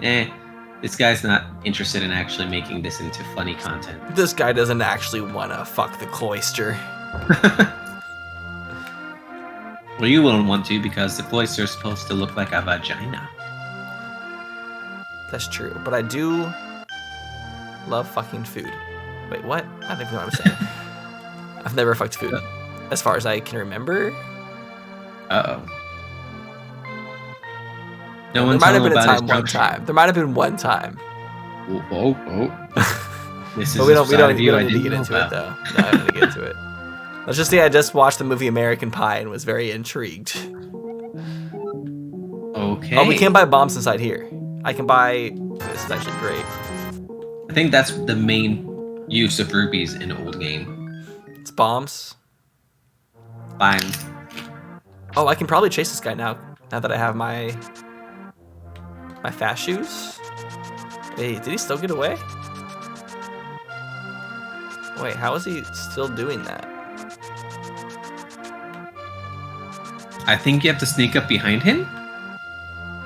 this guy's not interested in actually making this into funny content. This guy doesn't actually want to fuck the cloister. Well, you wouldn't want to because the cloister is supposed to look like a vagina. That's true, but I do love fucking food. Wait, what? I don't even know what I'm saying. I've never fucked food, as far as I can remember. Uh-oh. No There one might told have him been a about his time one junk time. There might have been one time. Oh. This is But we don't a side of need you I to didn't get know into it about. though. No, I don't need to get into it. Let's just say I just watched the movie American Pie and was very intrigued. Okay. Oh, we can't buy bombs inside here. I can buy. This is actually great. I think that's the main use of rupees in old game. It's bombs. Fine. Oh, I can probably chase this guy now. Now that I have my fast shoes. Hey, did he still get away? Wait, how is he still doing that? I think you have to sneak up behind him.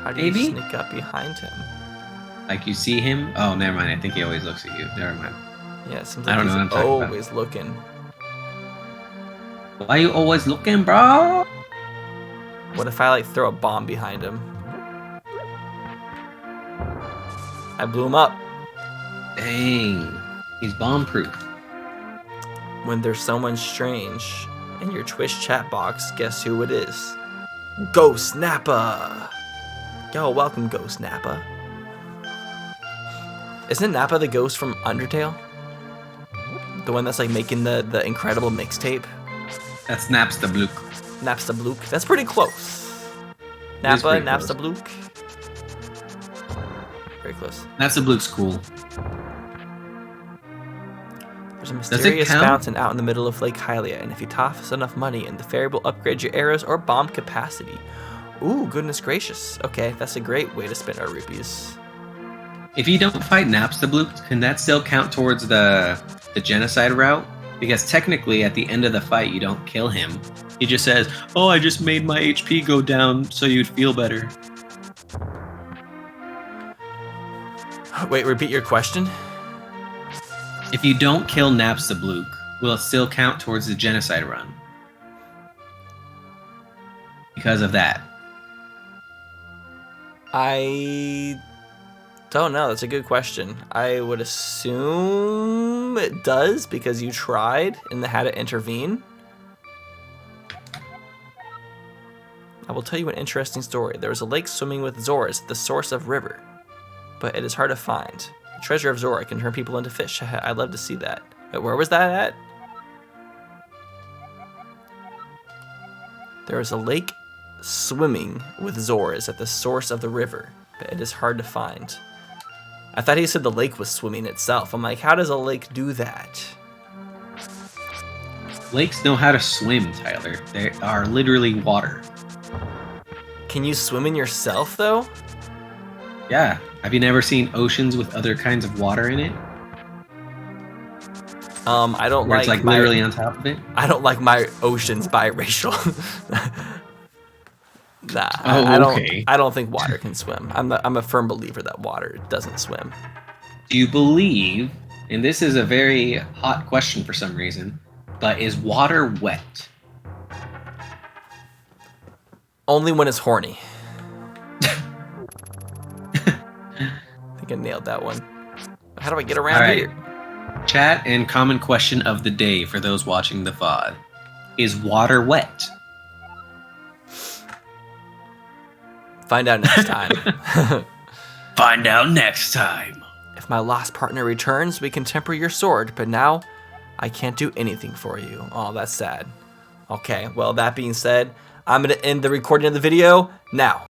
How do Maybe? you sneak up behind him? Like you see him. Oh, never mind. I think he always looks at you. Never mind. Yeah, it seems I like don't know what I'm he's talking about. always looking. Why you always looking, bro? What if I like throw a bomb behind him? I blew him up. Dang. He's bomb-proof. When there's someone strange in your Twitch chat box, guess who it is? Ghost Nappa! Yo, welcome, Ghost Nappa. Isn't Nappa the ghost from Undertale? The one that's like making the incredible mixtape? That snaps the Blook. Napsta Blook. That's pretty close. is Nappa, pretty Napsta close. Blook. Very close. That's the Blook's cool. There's a mysterious count? fountain out in the middle of Lake Hylia, and if you toss enough money in, the fairy will upgrade your arrows or bomb capacity. Ooh, goodness gracious. Okay, that's a great way to spend our rupees. If you don't fight Naps the Blook, can that still count towards the genocide route? Because technically, at the end of the fight, you don't kill him. He just says, "Oh, I just made my HP go down so you'd feel better." Wait, repeat your question? If you don't kill Naps the Blook, will it still count towards the genocide run? Because of that. I don't know. That's a good question. I would assume it does because you tried and had to intervene. I will tell you an interesting story. There was a lake swimming with Zoras at the source of river, but it is hard to find. The treasure of Zora can turn people into fish. I'd love to see that. But where was that at? There is a lake swimming with Zoras at the source of the river, but it is hard to find. I thought he said the lake was swimming itself. I'm like, how does a lake do that? Lakes know how to swim, Tyler. They are literally water. Can you swim in yourself, though? Yeah. Have you never seen oceans with other kinds of water in it? I don't Where like, it's like my, literally on top of it? I don't like my oceans biracial. Nah, Oh, I don't. okay. I don't think water can swim. I'm a firm believer that water doesn't swim. Do you believe, and this is a very hot question for some reason, but is water wet? Only when it's horny. I think I nailed that one. How do I get around All right. here? Chat and common question of the day for those watching the VOD. Is water wet? Find out next time. Find out next time. If my lost partner returns, we can temper your sword, but now I can't do anything for you. Oh, that's sad. Okay, well, that being said, I'm going to end the recording of the video now.